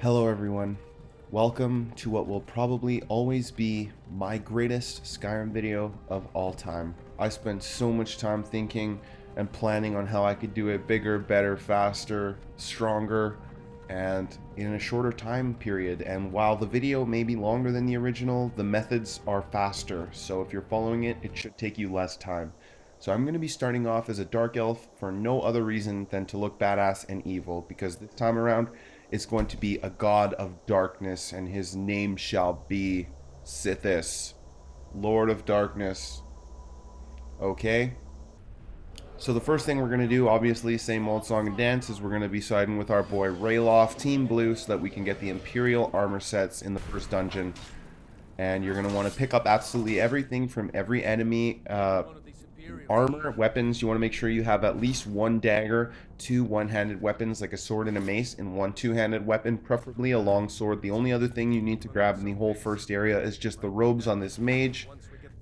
Hello everyone, welcome to what will probably always be my greatest Skyrim video of all time. I spent so much time thinking and planning on how I could do it bigger, better, faster, stronger, and in a shorter time period. And while the video may be longer than the original, the methods are faster, so if you're following it, it should take you less time. So I'm going to be starting off as a Dark Elf for no other reason than to look badass and evil, because this time around it's going to be a god of darkness, and his name shall be Sithis, Lord of Darkness. Okay? So the first thing we're going to do, obviously, same old song and dance, is we're going to be siding with our boy Ralof, Team Blue, so that we can get the Imperial armor sets in the first dungeon. And you're going to want to pick up absolutely everything from every enemy. Armor, weapons, you want to make sure you have at least one dagger, two one-handed weapons like a sword and a mace, and one two-handed weapon, preferably a long sword. The only other thing you need to grab in the whole first area is just the robes on this mage,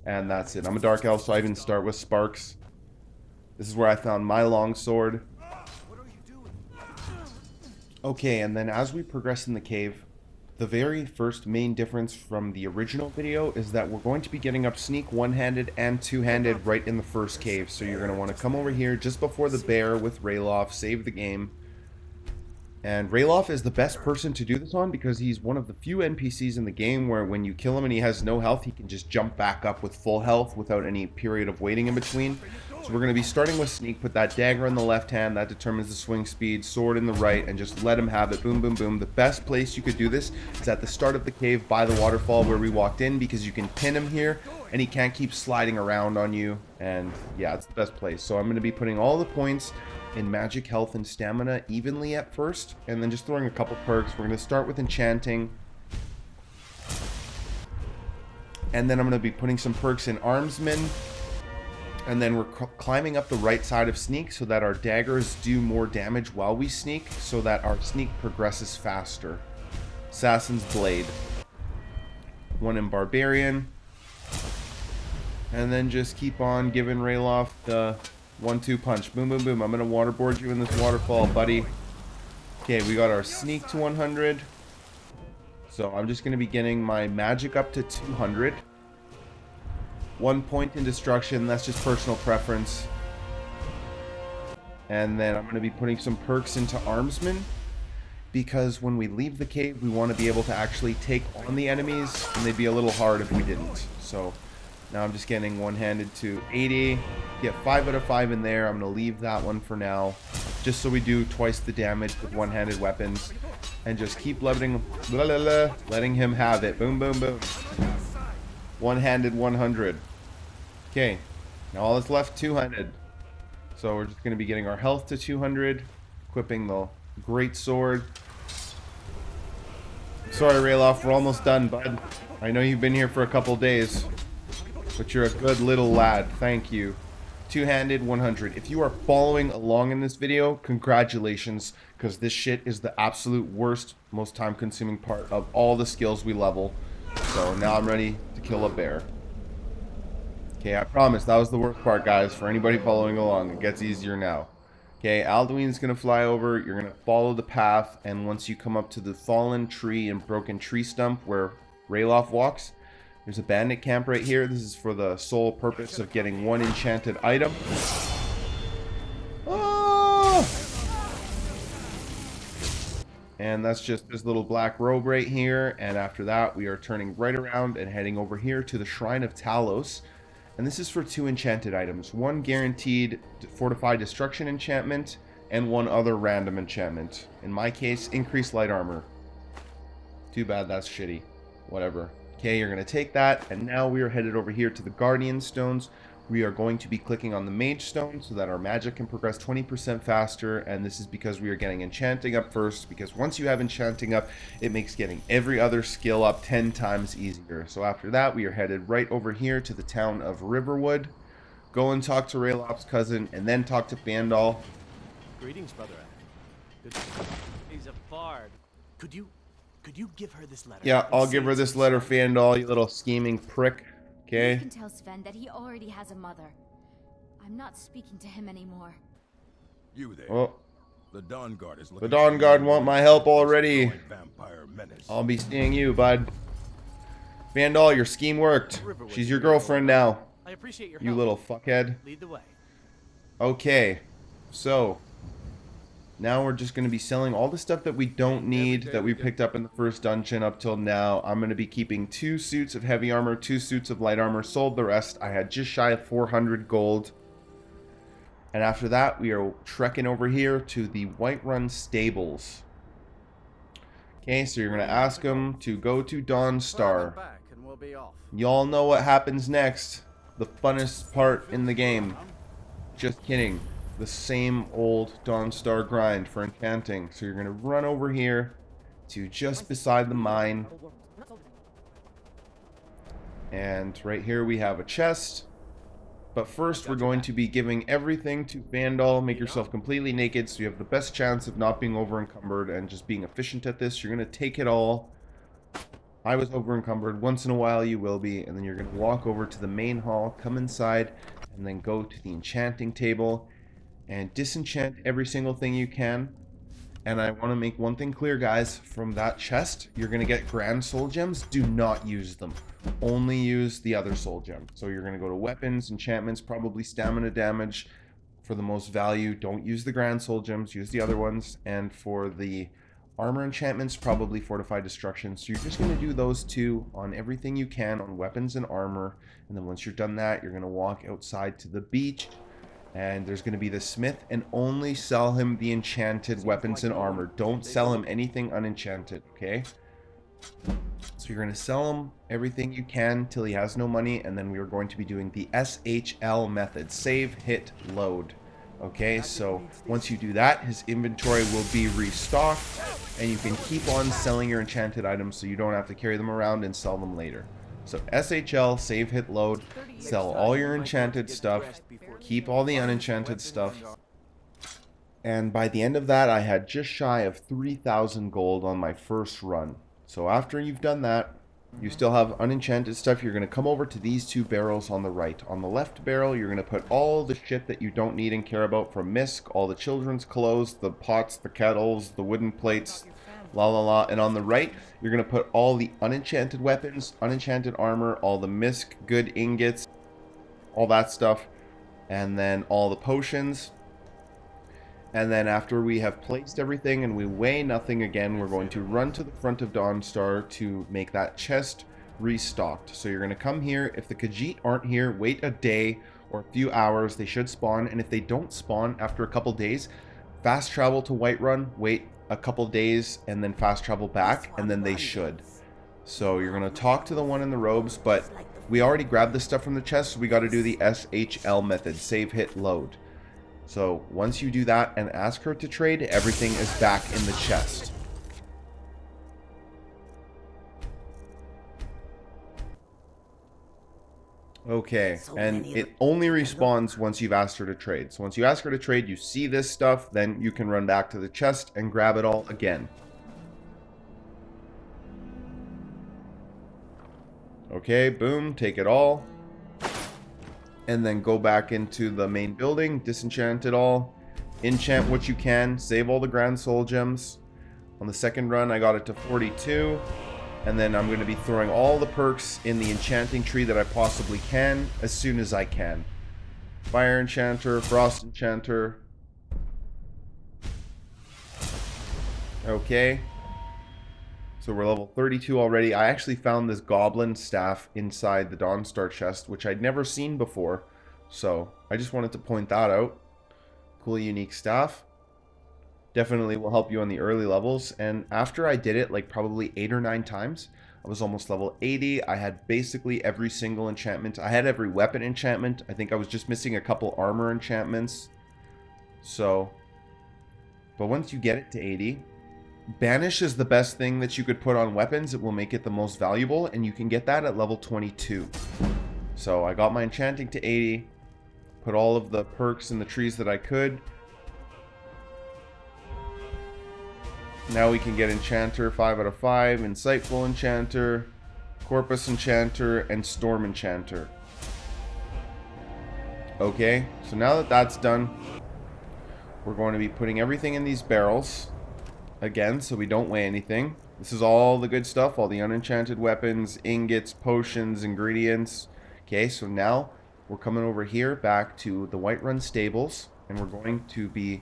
and that's it. I'm a Dark Elf, so I even start with Sparks. This is where I found my long sword. Okay, and then as we progress in the cave, the very first main difference from the original video is that we're going to be getting up sneak one-handed and two-handed right in the first cave. So you're going to want to come over here just before the bear with Ralof, save the game. And Ralof is the best person to do this on because he's one of the few NPCs in the game where when you kill him and he has no health, he can just jump back up with full health without any period of waiting in between. So we're going to be starting with sneak, put that dagger in the left hand, that determines the swing speed, sword in the right, and just let him have it. Boom, boom, boom. The best place you could do this is at the start of the cave by the waterfall where we walked in, because you can pin him here and he can't keep sliding around on you. And yeah, it's the best place. So I'm going to be putting all the points in magic, health, and stamina evenly at first, and then just throwing a couple perks. We're going to start with enchanting, and then I'm going to be putting some perks in armsman, and then we're climbing up the right side of sneak so that our daggers do more damage while we sneak, so that our sneak progresses faster. Assassin's blade, one in barbarian, and then just keep on giving Ralof the 1-2 punch. Boom, boom, boom. I'm going to waterboard you in this waterfall, buddy. Okay, we got our sneak to 100. So I'm just going to be getting my magic up to 200. 1 point in destruction. That's just personal preference. And then I'm going to be putting some perks into armsman, because when we leave the cave, we want to be able to actually take on the enemies, and they'd be a little hard if we didn't. So now I'm just getting one-handed to 80. Get 5 out of 5 in there. I'm going to leave that one for now, just so we do twice the damage with one-handed weapons. And just keep letting him have it. Boom, boom, boom. One-handed 100. Okay, now all that's left, 200. So we're just going to be getting our health to 200. Equipping the great sword. Sorry, Ralof, we're almost done, bud. I know you've been here for a couple days, but you're a good little lad. Thank you. Two-handed 100. If you are following along in this video, congratulations, because this shit is the absolute worst, most time-consuming part of all the skills we level. So now I'm ready to kill a bear. Okay, I promise that was the worst part, guys. For anybody following along, it gets easier now. Okay, Alduin's gonna fly over. You're gonna follow the path, and once you come up to the fallen tree and broken tree stump where Ralof walks, there's a bandit camp right here. This is for the sole purpose of getting one enchanted item. Ah! And that's just this little black robe right here. And after that, we are turning right around and heading over here to the Shrine of Talos. And this is for 2 enchanted items. One guaranteed Fortified Destruction enchantment, and one other random enchantment. In my case, increased light armor. Too bad that's shitty. Whatever. Okay, you're going to take that, and now we are headed over here to the Guardian Stones. We are going to be clicking on the Mage Stone so that our magic can progress 20% faster, and this is because we are getting Enchanting up first, because once you have Enchanting up, it makes getting every other skill up 10 times easier. So after that, we are headed right over here to the town of Riverwood. Go and talk to Ralof's cousin, and then talk to Faendal. Greetings, brother. Good. He's a bard. Could you give her this letter? Yeah, I'll give her this letter, Faendal, you little scheming prick. Okay. You can tell Sven that he already has a mother. I'm not speaking to him anymore. You there. Oh, The Dawn Guard is looking. the Dawn Guard want my help already. Vampire orders. I'll be seeing you, bud. Faendal, your scheme worked. She's your girlfriend now. I appreciate your You help. little fuckhead. Lead the way. Okay, so now we're just going to be selling all the stuff that we don't need that we picked up in the first dungeon up till now. I'm going to be keeping 2 suits of heavy armor, 2 suits of light armor, sold the rest. I had just shy of 400 gold. And after that, we are trekking over here to the Whiterun stables. Okay, so you're going to ask them to go to Dawnstar. Back and we'll be off. Y'all know what happens next. The funnest part in the game. Just kidding. The same old Dawnstar grind for enchanting. So you're going to run over here to just beside the mine. And right here we have a chest. But first we're going to be giving everything to Faendal. Make yourself completely naked so you have the best chance of not being over encumbered and just being efficient at this. You're going to take it all. I was over encumbered. Once in a while you will be. And then you're going to walk over to the main hall, come inside, and then go to the enchanting table and disenchant every single thing you can. And I want to make one thing clear, guys. From that chest, you're going to get grand soul gems. Do not use them. Only use the other soul gem. So you're going to go to weapons, enchantments, probably stamina damage. For the most value, don't use the grand soul gems. Use the other ones. And for the armor enchantments, probably fortified destruction. So you're just going to do those 2 on everything you can on weapons and armor. And then once you're done that, you're going to walk outside to the beach. And there's going to be the smith, and only sell him the enchanted weapons and armor. Don't sell him anything unenchanted, okay? So you're going to sell him everything you can till he has no money, and then we are going to be doing the SHL method. Save, hit, load. Okay, so once you do that, his inventory will be restocked, and you can keep on selling your enchanted items so you don't have to carry them around and sell them later. So SHL, save, hit, load, sell all your enchanted stuff, keep all the unenchanted stuff. And by the end of that, I had just shy of 3,000 gold on my first run. So after you've done that, you still have unenchanted stuff. You're going to come over to these 2 barrels on the right. On the left barrel, you're going to put all the shit that you don't need and care about from Misk, all the children's clothes, the pots, the kettles, the wooden plates, la la la. And on the right, you're going to put all the unenchanted weapons, unenchanted armor, all the Misk, good ingots, all that stuff. And then all the potions. And then after we have placed everything and we weigh nothing again, we're going to run to the front of Dawnstar to make that chest restocked. So you're going to come here. If the Khajiit aren't here, wait a day or a few hours. They should spawn. And if they don't spawn after a couple days, fast travel to Whiterun, wait a couple days, and then fast travel back, and then they should. So you're going to talk to the one in the robes, but we already grabbed the stuff from the chest, so we got to do the SHL method. Save, hit, load. So once you do that and ask her to trade, everything is back in the chest. Okay, and it only respawns once you've asked her to trade. So once you ask her to trade, you see this stuff, then you can run back to the chest and grab it all again. Okay, boom, take it all. And then go back into the main building, disenchant it all, enchant what you can, save all the grand soul gems. On the second run, I got it to 42. And then I'm going to be throwing all the perks in the enchanting tree that I possibly can as soon as I can. Fire Enchanter, Frost Enchanter. Okay. So we're level 32 already. I actually found this goblin staff inside the Dawnstar chest, which I'd never seen before. So I just wanted to point that out. Cool, unique staff. Definitely will help you on the early levels. And after I did it like probably 8 or 9 times, I was almost level 80. I had basically every single enchantment. I had every weapon enchantment. I think I was just missing a couple armor enchantments. So, but once you get it to 80, Banish is the best thing that you could put on weapons. It will make it the most valuable, and you can get that at level 22. So I got my enchanting to 80, put all of the perks in the trees that I could. Now we can get Enchanter 5 out of 5, Insightful Enchanter, Corpus Enchanter, and Storm Enchanter. Okay, so now that that's done, we're going to be putting everything in these barrels again, so we don't weigh anything. This is all the good stuff, all the unenchanted weapons, ingots, potions, ingredients. Okay, so now we're coming over here back to the Whiterun stables, and we're going to be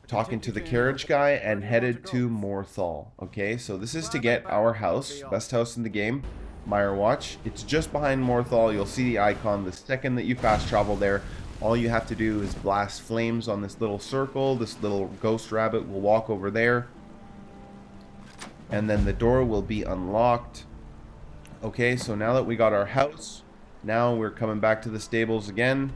talking to the carriage guy and headed to Myrthal. Okay, so this is to get our house, best house in the game, Myrwatch. It's just behind Myrthal. You'll see the icon the second that you fast travel there. All you have to do is blast flames on this little circle. This little ghost rabbit will walk over there, and then the door will be unlocked. Okay, so now that we got our house, now we're coming back to the stables again.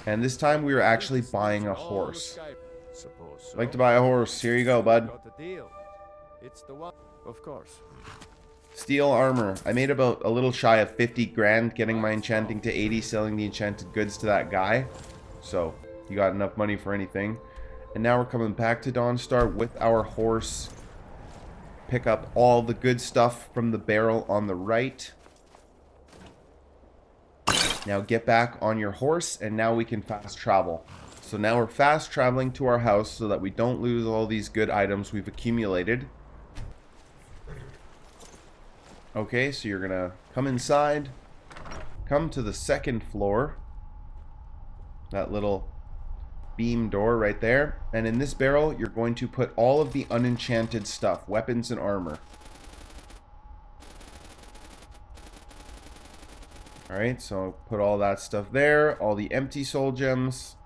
And this time we are actually buying a horse. I'd like to buy a horse. Here you go, bud. It's the one, of course. Steel armor. I made about a little shy of 50 grand getting my enchanting to 80, selling the enchanted goods to that guy. So, you got enough money for anything. And now we're coming back to Dawnstar with our horse. Pick up all the good stuff from the barrel on the right. Now get back on your horse, and now we can fast travel. So now we're fast traveling to our house so that we don't lose all these good items we've accumulated. Okay, so you're gonna come inside, come to the second floor, that little beam door right there, and in this barrel you're going to put all of the unenchanted stuff, weapons and armor. Alright, so put all that stuff there, all the empty soul gems.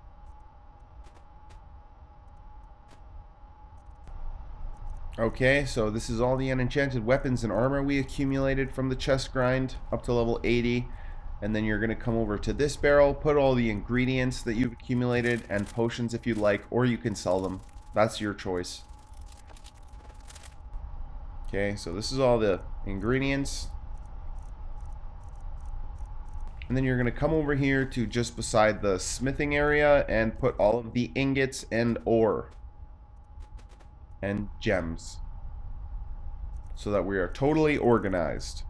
Okay, so this is all the unenchanted weapons and armor we accumulated from the chest grind up to level 80. And then you're going to come over to this barrel, put all the ingredients that you've accumulated and potions if you'd like, or you can sell them. That's your choice. Okay, so this is all the ingredients. And then you're going to come over here to just beside the smithing area and put all of the ingots and ore and gems, so that we are totally organized.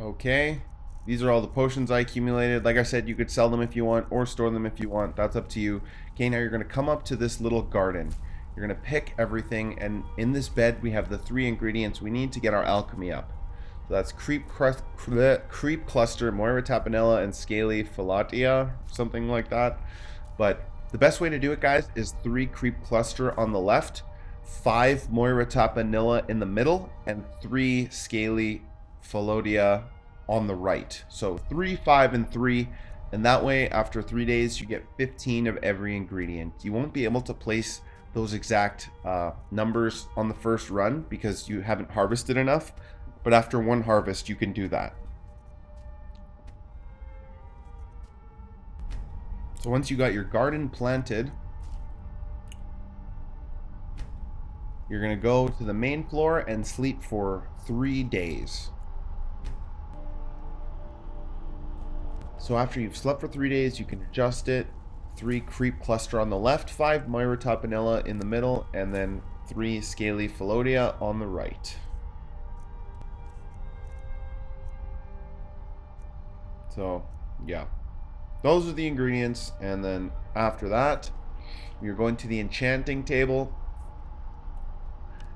Okay, these are all the potions I accumulated. Like I said, you could sell them if you want or store them if you want. That's up to you. Okay, now you're going to come up to this little garden. You're going to pick everything, and in this bed we have the 3 ingredients we need to get our alchemy up. So that's creep cluster, Moira Tapanella, and scaly Philatia, something like that. But the best way to do it, guys, is 3 creep cluster on the left, 5 Moira Tapanilla in the middle, and 3 scaly Philatia on the right. So 3, 5, and 3, and that way after 3 days you get 15 of every ingredient. You won't be able to place those exact numbers on the first run because you haven't harvested enough, but after 1 harvest you can do that. So once you got your garden planted, you're going to go to the main floor and sleep for 3 days. So after you've slept for 3 days, you can adjust it. 3 creep cluster on the left, 5 Moira Tapanella in the middle, and then 3 scaly Philatia on the right. So, yeah. Those are the ingredients, and then after that, you're going to the enchanting table.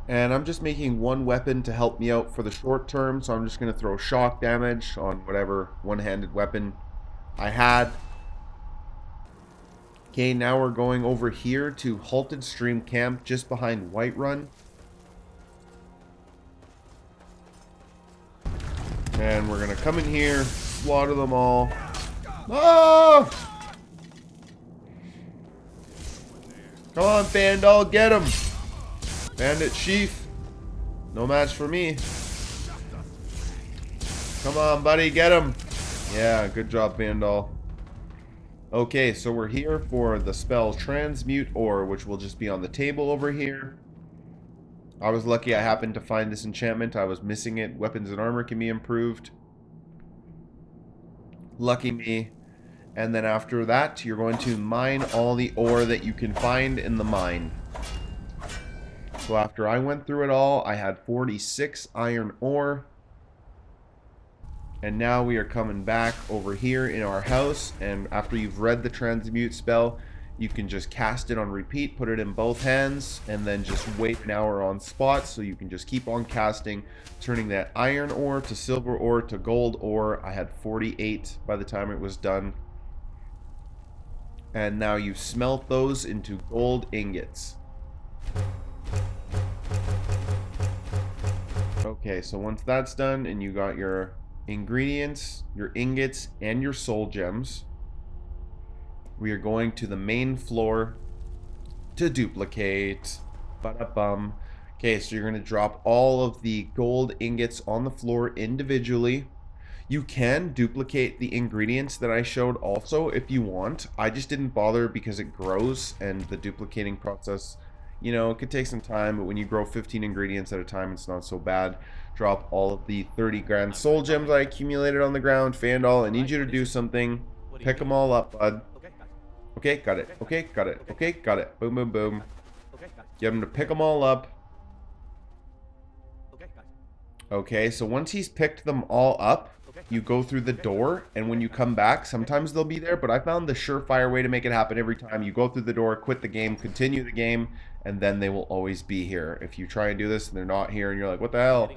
And I'm just making 1 weapon to help me out for the short term, so I'm just going to throw shock damage on whatever one-handed weapon I had. Okay, now we're going over here to Halted Stream Camp just behind Whiterun. And we're going to come in here, slaughter them all. Oh! Come on, Faendal, get him! Bandit Heath, no match for me. Come on, buddy, get him! Yeah, good job, Faendal. Okay, so we're here for the spell Transmute Ore, which will just be on the table over here. I was lucky I happened to find this enchantment. I was missing it. Weapons and armor can be improved. Lucky me. And then after that, you're going to mine all the ore that you can find in the mine. So after I went through it all, I had 46 iron ore. And now we are coming back over here in our house. And after you've read the transmute spell, You can just cast it on repeat, put it in both hands, and then just wait an hour on spot, so you can just keep on casting, turning that iron ore to silver ore to gold ore. I had 48 by the time it was done. And now you smelt those into gold ingots. Okay, so once that's done and you got your ingredients, your ingots, and your soul gems, we are going to the main floor to duplicate. Ba-da-bum. Okay, so you're going to drop all of the gold ingots on the floor individually. You can duplicate the ingredients that I showed also if you want. I just didn't bother because it grows, and the duplicating process, you know, it could take some time, but when you grow 15 ingredients at a time, it's not so bad. Drop all of the 30 grand soul gems I accumulated on the ground. Faendal, I need you to do something. Pick them all up, bud. Okay, got it. Okay, got it. Okay, got it. Boom, boom, boom. Get him to pick them all up. Okay, so once he's picked them all up, you go through the door, and when you come back, sometimes they'll be there, but I found the surefire way to make it happen every time. You go through the door, quit the game, continue the game, and then they will always be here. If you try and do this and they're not here and you're like, what the hell?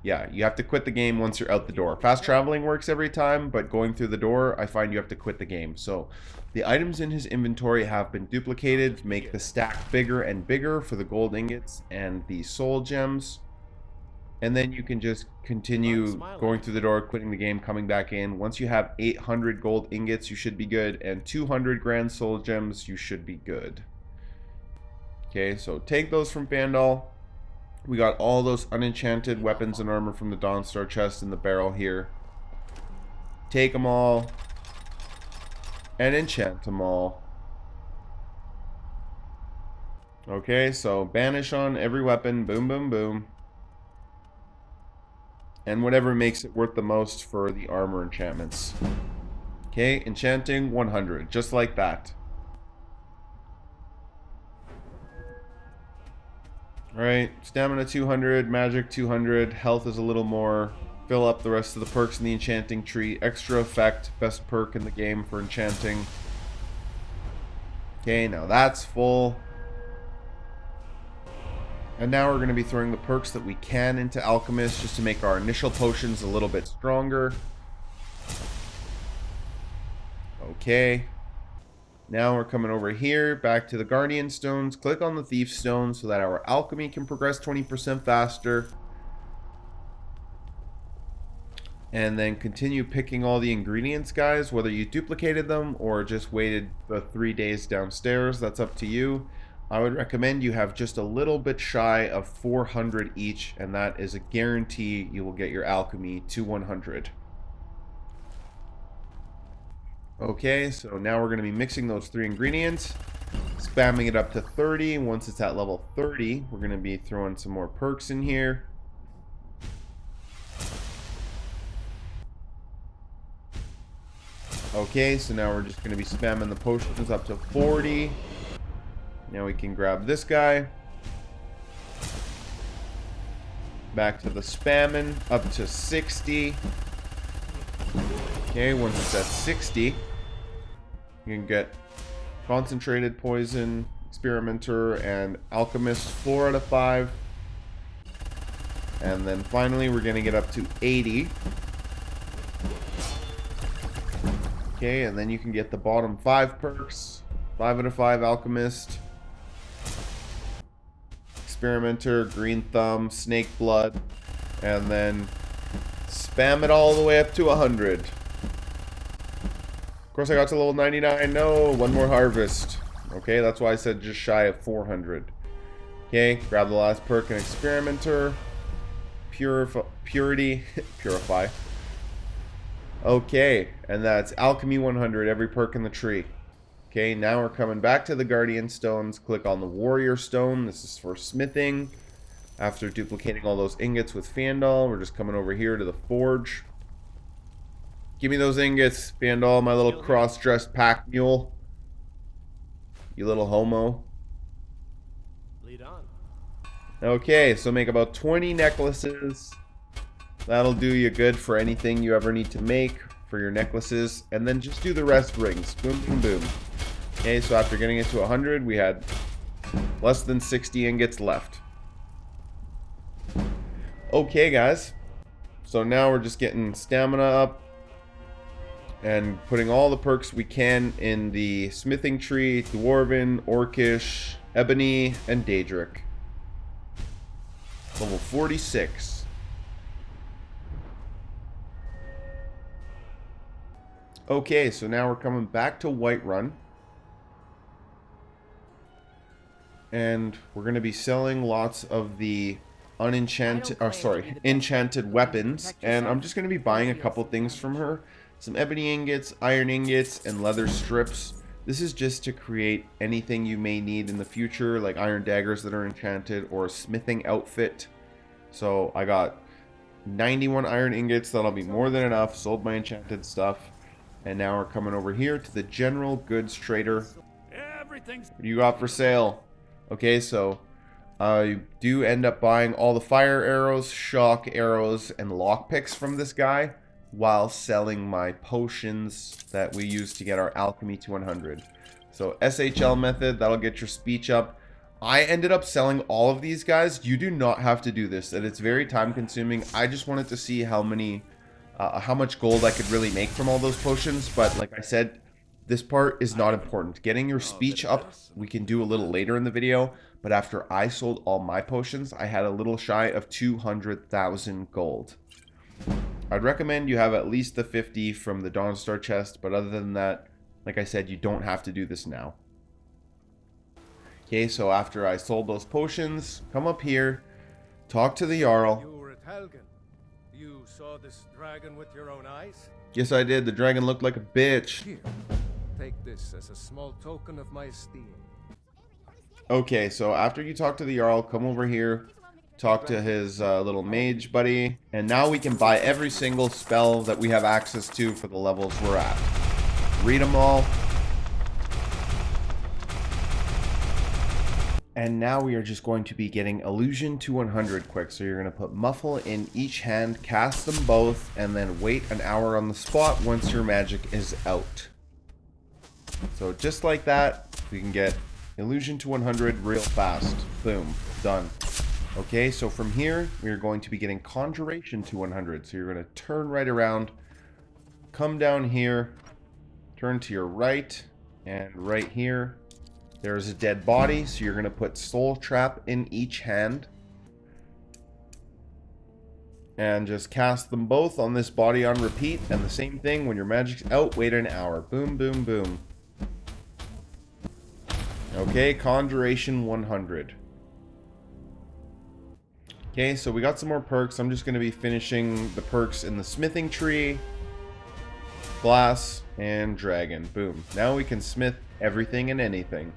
Yeah, you have to quit the game once you're out the door. Fast traveling works every time, but going through the door, I find you have to quit the game. So the items in his inventory have been duplicated. Make the stack bigger and bigger for the gold ingots and the soul gems. And then you can just continue going through the door, quitting the game, coming back in. Once you have 800 gold ingots, you should be good. And 200 grand soul gems, you should be good. Okay, so take those from Faendal. We got all those unenchanted weapons and armor from the Dawnstar chest in the barrel here. Take them all. And enchant them all. Okay, so banish on every weapon. Boom, boom, boom. And whatever makes it worth the most for the armor enchantments. Okay, enchanting 100, just like that. Alright, stamina 200, magic 200, health is a little more. Fill up the rest of the perks in the enchanting tree. Extra effect, best perk in the game for enchanting. Okay, now that's full. And now we're going to be throwing the perks that we can into Alchemist just to make our initial potions a little bit stronger. Okay. Now we're coming over here, back to the Guardian Stones. Click on the Thief Stone so that our Alchemy can progress 20% faster. And then continue picking all the ingredients, guys. Whether you duplicated them or just waited the 3 days downstairs, that's up to you. I would recommend you have just a little bit shy of 400 each, and that is a guarantee you will get your alchemy to 100. Okay, so now we're going to be mixing those 3 ingredients, spamming it up to 30. Once it's at level 30, we're going to be throwing some more perks in here. Okay, so now we're just going to be spamming the potions up to 40. Now we can grab this guy. Back to the spamming, up to 60. Okay, once it's at 60, you can get Concentrated Poison, Experimenter, and Alchemist 4 out of 5. And then finally we're going to get up to 80. Okay, and then you can get the bottom 5 perks. 5 out of 5 Alchemist, Experimenter, Green Thumb, Snake Blood, and then spam it all the way up to 100. Of course I got to level 99. No, one more harvest. Okay, that's why I said just shy of 400. Okay, grab the last perk and Experimenter. Purity. Purify. Okay, and that's Alchemy 100, every perk in the tree. Okay, now we're coming back to the Guardian Stones. Click on the Warrior Stone. This is for smithing. After duplicating all those ingots with Faendal, we're just coming over here to the Forge. Give me those ingots, Faendal, my little cross-dressed pack mule. You little homo. Lead on. Okay, so make about 20 necklaces. That'll do you good for anything you ever need to make for your necklaces. And then just do the rest rings. Boom, boom, boom. Okay, so after getting it to 100, we had less than 60 ingots left. Okay, guys. So now we're just getting stamina up and putting all the perks we can in the smithing tree, Dwarven, Orcish, Ebony, and Daedric. Level 46. Okay, so now we're coming back to Whiterun. And we're going to be selling lots of the enchanted weapons. And I'm just going to be buying a couple things from her. Some ebony ingots, iron ingots, and leather strips. This is just to create anything you may need in the future, like iron daggers that are enchanted, or a smithing outfit. So I got 91 iron ingots. That'll be more than enough. Sold my enchanted stuff. And now we're coming over here to the general goods trader. What do you got for sale? Okay, so I do end up buying all the fire arrows, shock arrows, and lockpicks from this guy, while selling my potions that we use to get our alchemy to 100. So SHL method, that'll get your speech up. I ended up selling all of these guys. You do not have to do this, and it's very time consuming. I just wanted to see how much gold I could really make from all those potions, but like I said, this part is not important. Getting your speech up, we can do a little later in the video, but after I sold all my potions, I had a little shy of 200,000 gold. I'd recommend you have at least the 50 from the Dawnstar chest, but other than that, like I said, you don't have to do this now. Okay, so after I sold those potions, come up here, talk to the Jarl. You were at Helgen. You saw this dragon with your own eyes? Yes, I did. The dragon looked like a bitch. Here, take this as a small token of my esteem. Okay, so after you talk to the Jarl, come over here, talk to his little mage buddy, and now we can buy every single spell that we have access to for the levels we're at. Read them all. And now we are just going to be getting Illusion to 100 quick. So you're going to put Muffle in each hand, cast them both, and then wait an hour on the spot once your magic is out. So just like that, we can get Illusion to 100 real fast. Boom. Done. Okay, so from here, we are going to be getting Conjuration to 100. So you're going to turn right around, come down here, turn to your right, and right here, there's a dead body. So you're going to put Soul Trap in each hand. And just cast them both on this body on repeat. And the same thing, when your magic's out, wait an hour. Boom, boom, boom. Okay, Conjuration 100. Okay, so we got some more perks. I'm just going to be finishing the perks in the smithing tree, glass, and dragon. Boom. Now we can smith everything and anything.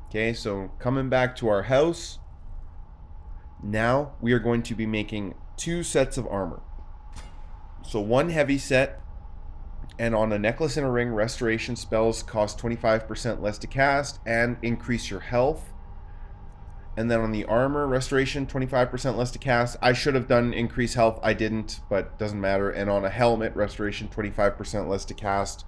Okay, so coming back to our house. Now we are going to be making 2 sets of armor. So one heavy set, and on a necklace and a ring, restoration spells cost 25% less to cast and increase your health. And then on the armor, restoration, 25% less to cast. I should have done increase health. I didn't, but doesn't matter. And on a helmet, restoration, 25% less to cast.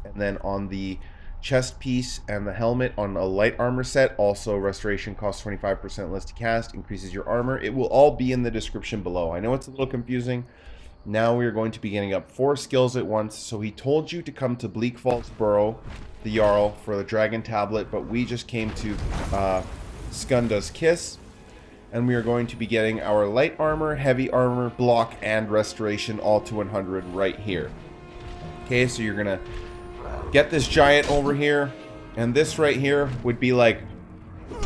And then on the chest piece and the helmet on a light armor set, also restoration costs 25% less to cast, increases your armor. It will all be in the description below. I know it's a little confusing. Now we are going to be getting up 4 skills at once. So he told you to come to Bleak Falls Burrow, the Jarl, for the Dragon Tablet, but we just came to Scundas Kiss, and we are going to be getting our light armor, heavy armor, block, and restoration all to 100 right here. Okay, so you're gonna get this giant over here, and this right here would be like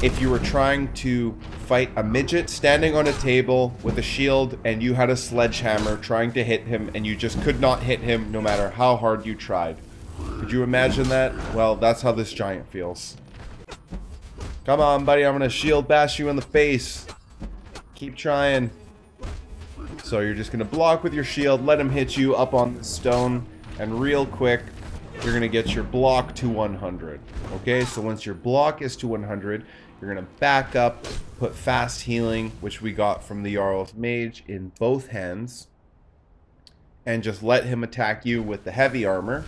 if you were trying to fight a midget standing on a table with a shield and you had a sledgehammer trying to hit him and you just could not hit him no matter how hard you tried. Could you imagine that? Well, that's how this giant feels. Come on, buddy, I'm gonna shield bash you in the face. Keep trying. So you're just gonna block with your shield, let him hit you up on the stone, and real quick, you're gonna get your block to 100. Okay, so once your block is to 100, you're gonna back up, put fast healing, which we got from the Jarl's Mage, in both hands, and just let him attack you with the heavy armor.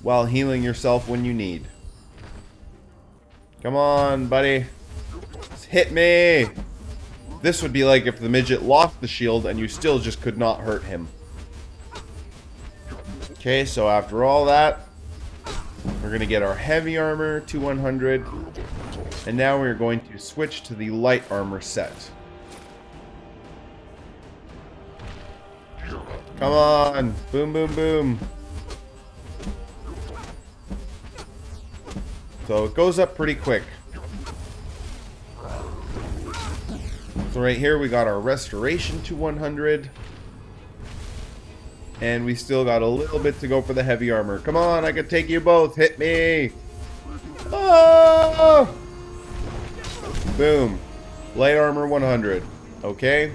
while healing yourself when you need. Come on, buddy. Just hit me. This would be like if the midget lost the shield and you still just could not hurt him. Okay, so after all that, we're going to get our heavy armor to 100. And now we're going to switch to the light armor set. Come on. Boom, boom, boom. So it goes up pretty quick. So right here we got our restoration to 100. And we still got a little bit to go for the heavy armor. Come on, I can take you both. Hit me. Oh! Boom. Light armor 100. Okay,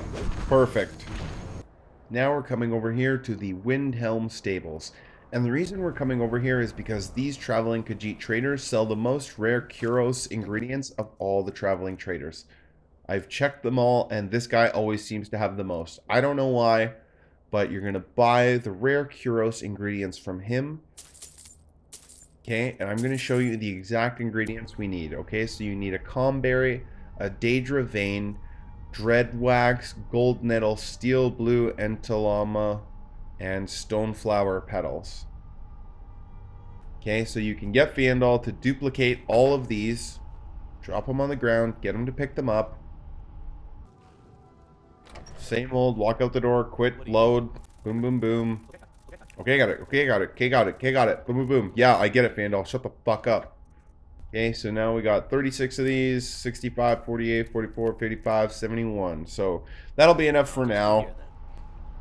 perfect. Now we're coming over here to the Windelm stables. And the reason we're coming over here is because these traveling Khajiit traders sell the most rare Kuros ingredients of all the traveling traders. I've checked them all, and this guy always seems to have the most. I don't know why, but you're going to buy the rare Kuros ingredients from him. Okay, and I'm going to show you the exact ingredients we need. Okay, so you need a Comberry, a Daedra Vein, Dreadwax, Gold Nettle, Steel Blue Entalama, and Stoneflower Petals. Okay, so you can get Faendal to duplicate all of these. Drop them on the ground, get him to pick them up. Same old, walk out the door, quit, load, boom, boom, boom. Okay, got it, okay, got it, okay, got it, okay, got it, boom, boom, boom. Yeah, I get it, Faendal, shut the fuck up. Okay, so now we got 36 of these, 65, 48, 44, 55, 71. So that'll be enough for now.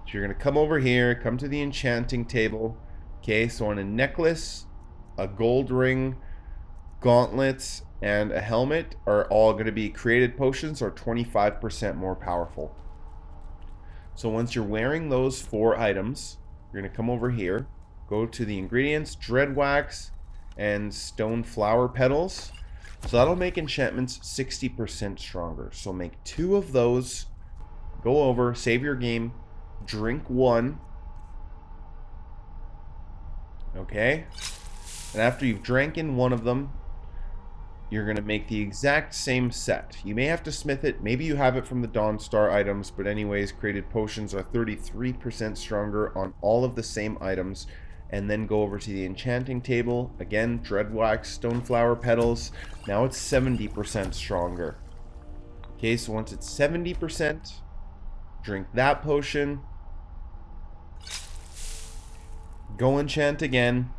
So you're going to come over here, come to the enchanting table. Okay, so on a necklace, a gold ring, gauntlets, and a helmet are all going to be created potions or 25% more powerful. So once you're wearing those 4 items, you're going to come over here, go to the ingredients, Dreadwax, and Stone Flower Petals. So that'll make enchantments 60% stronger. So make 2 of those, go over, save your game, drink 1. Okay? And after you've drank in 1 of them, you're going to make the exact same set. You may have to smith it. Maybe you have it from the Dawnstar items, but anyways, created potions are 33% stronger on all of the same items. And then go over to the enchanting table. Again, Dreadwax, Stoneflower Petals. Now it's 70% stronger. Okay, so once it's 70%, drink that potion. Go enchant again.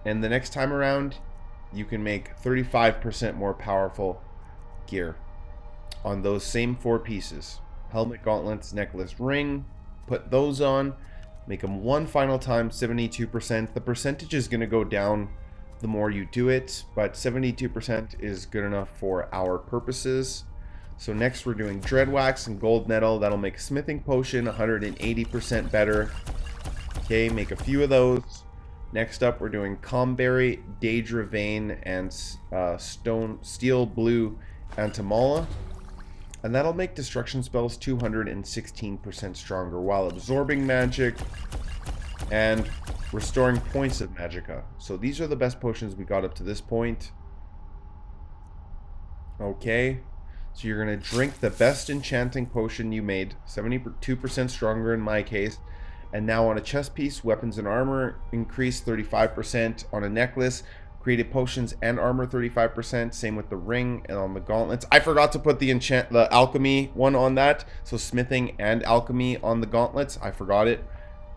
And the next time around, you can make 35% more powerful gear on those same 4 pieces. Helmet, gauntlets, necklace, ring. Put those on. Make them one final time, 72%. The percentage is going to go down the more you do it, but 72% is good enough for our purposes. So next we're doing Dreadwax and Gold Nettle. That'll make Smithing Potion 180% better. Okay, make a few of those. Next up we're doing Comberry, Daedra Vein, and Steel Blue Entalama. And that'll make destruction spells 216% stronger while absorbing magic and restoring points of magicka. So these are the best potions we got up to this point. Okay. So you're going to drink the best enchanting potion you made. 72% stronger in my case. And now on a chest piece, weapons and armor increase 35%. On a necklace, created potions and armor 35%. Same with the ring and on the gauntlets. I forgot to put the alchemy one on that. So smithing and alchemy on the gauntlets. I forgot it.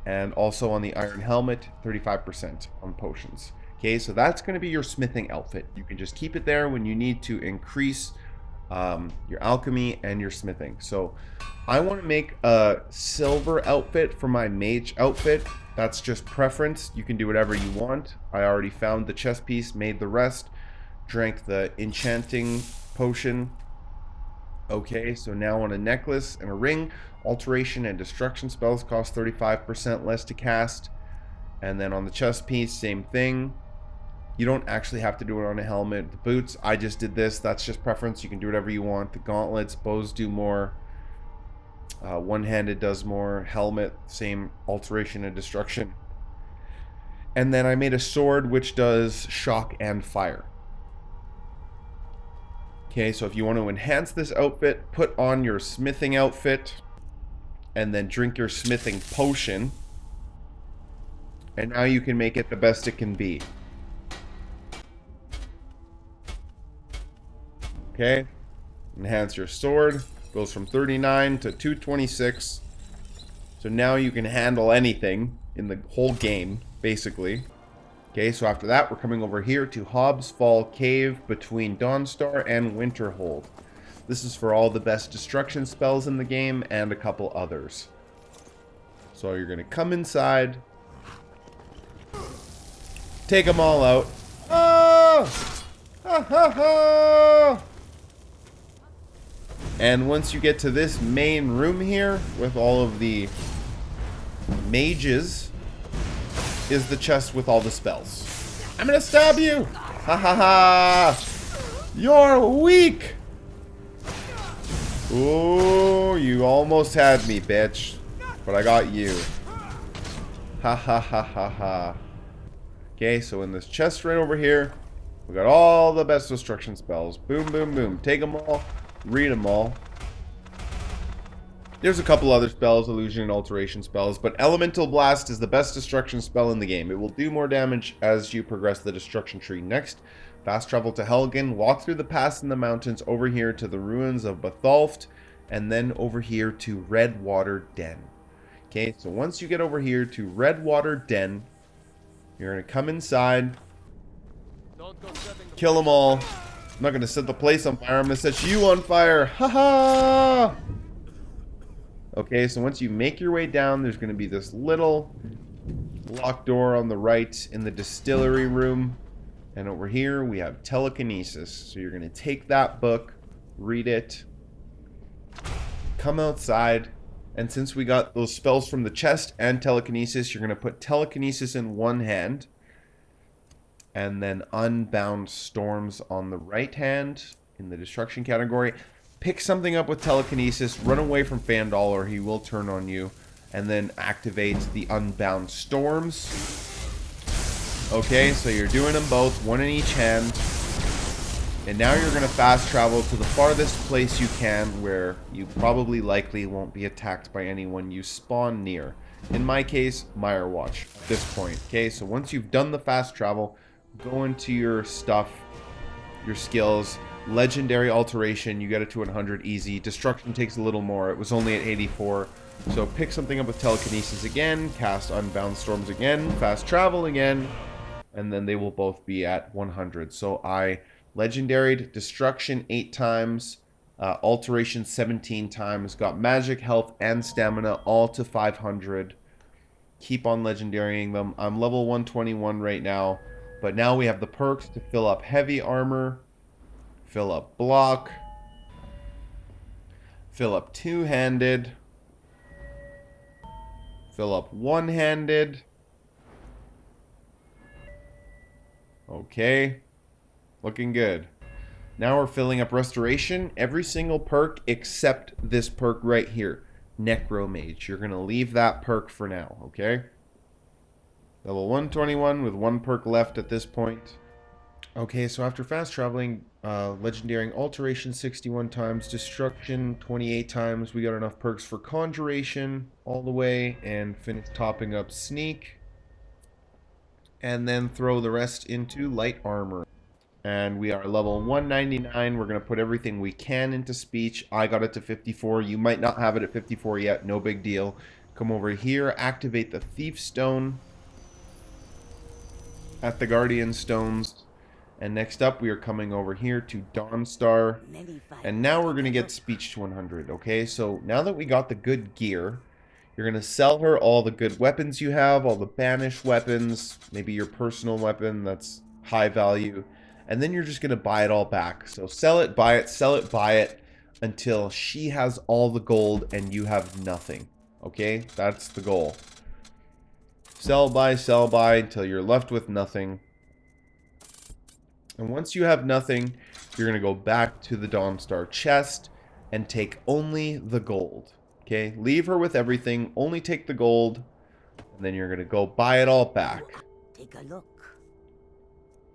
And also on the iron helmet, 35% on potions. Okay, so that's going to be your smithing outfit. You can just keep it there when you need to increase your alchemy and your smithing. So I want to make a silver outfit for my mage outfit. That's just preference. You can do whatever you want. I already found the chest piece, made the rest, drank the enchanting potion. Okay, so now on a necklace and a ring, alteration and destruction spells cost 35% less to cast. And then on the chest piece, same thing. You don't actually have to do it on a helmet. The boots, I just did this. That's just preference. You can do whatever you want. The gauntlets, bows do more. One-handed does more. Helmet, same alteration and destruction. And then I made a sword which does shock and fire. Okay, so if you want to enhance this outfit, put on your smithing outfit, and then drink your smithing potion. And now you can make it the best it can be. Okay, enhance your sword. Goes from 39 to 226. So now you can handle anything in the whole game, basically. Okay, so after that, we're coming over here to Hobs Fall Cave between Dawnstar and Winterhold. This is for all the best destruction spells in the game and a couple others. So you're going to come inside. Take them all out. Oh! Ha ha ha! And once you get to this main room here, with all of the mages, is the chest with all the spells. I'm gonna stab you! Ha ha ha! You're weak! Ooh, you almost had me, bitch. But I got you. Ha ha ha ha ha. Okay, so in this chest right over here, we got all the best destruction spells. Boom, boom, boom. Take them all. Read them all. There's a couple other spells, illusion and alteration spells, but Elemental Blast is the best destruction spell in the game. It will do more damage as you progress the destruction tree. Next, fast travel to Helgen, walk through the pass in the mountains over here to the ruins of Bthalft, and then over here to Redwater Den. Okay, so once you get over here to Redwater Den, you're going to come inside, kill them all. I'm not going to set the place on fire. I'm going to set you on fire. Ha-ha! Okay, so once you make your way down, there's going to be this little locked door on the right in the distillery room. And over here, we have telekinesis. So you're going to take that book, read it, come outside. And since we got those spells from the chest and telekinesis, you're going to put telekinesis in one hand. And then Unbound Storms on the right hand in the destruction category. Pick something up with telekinesis, run away from Faendal or he will turn on you. And then activate the Unbound Storms. Okay, so you're doing them both, one in each hand. And now you're going to fast travel to the farthest place you can where you probably likely won't be attacked by anyone you spawn near. In my case, Myrwatch at this point. Okay, so once you've done the fast travel, go into your stuff, your skills. Legendary Alteration, you get it to 100 easy. Destruction takes a little more. It was only at 84. So pick something up with Telekinesis again, cast Unbound Storms again, fast travel again, and then they will both be at 100. So I legendaried Destruction 8 times, Alteration 17 times, got Magic, Health, and Stamina all to 500. Keep on legendarying them. I'm level 121 right now. But now we have the perks to fill up heavy armor, fill up block, fill up two-handed, fill up one-handed. Okay, looking good. Now we're filling up restoration. Every single perk except this perk right here, Necromage. You're going to leave that perk for now, okay? Level 121 with one perk left at this point. Okay, so after fast traveling, legendarying Alteration 61 times, Destruction 28 times, we got enough perks for Conjuration all the way, and finish topping up Sneak. And then throw the rest into Light Armor. And we are level 199. We're going to put everything we can into Speech. I got it to 54. You might not have it at 54 yet. No big deal. Come over here, activate the Thief Stone at the Guardian Stones. And next up, we are coming over here to Dawnstar. And now we're going to get Speech to 100, okay? So now that we got the good gear, you're going to sell her all the good weapons you have, all the banished weapons, maybe your personal weapon that's high value. And then you're just going to buy it all back. So sell it, buy it, until she has all the gold and you have nothing. Okay? That's the goal. Sell, buy until you're left with nothing. And once you have nothing, you're going to go back to the Dawnstar chest and take only the gold. Okay? Leave her with everything, only take the gold, and then you're going to go buy it all back. Take a look.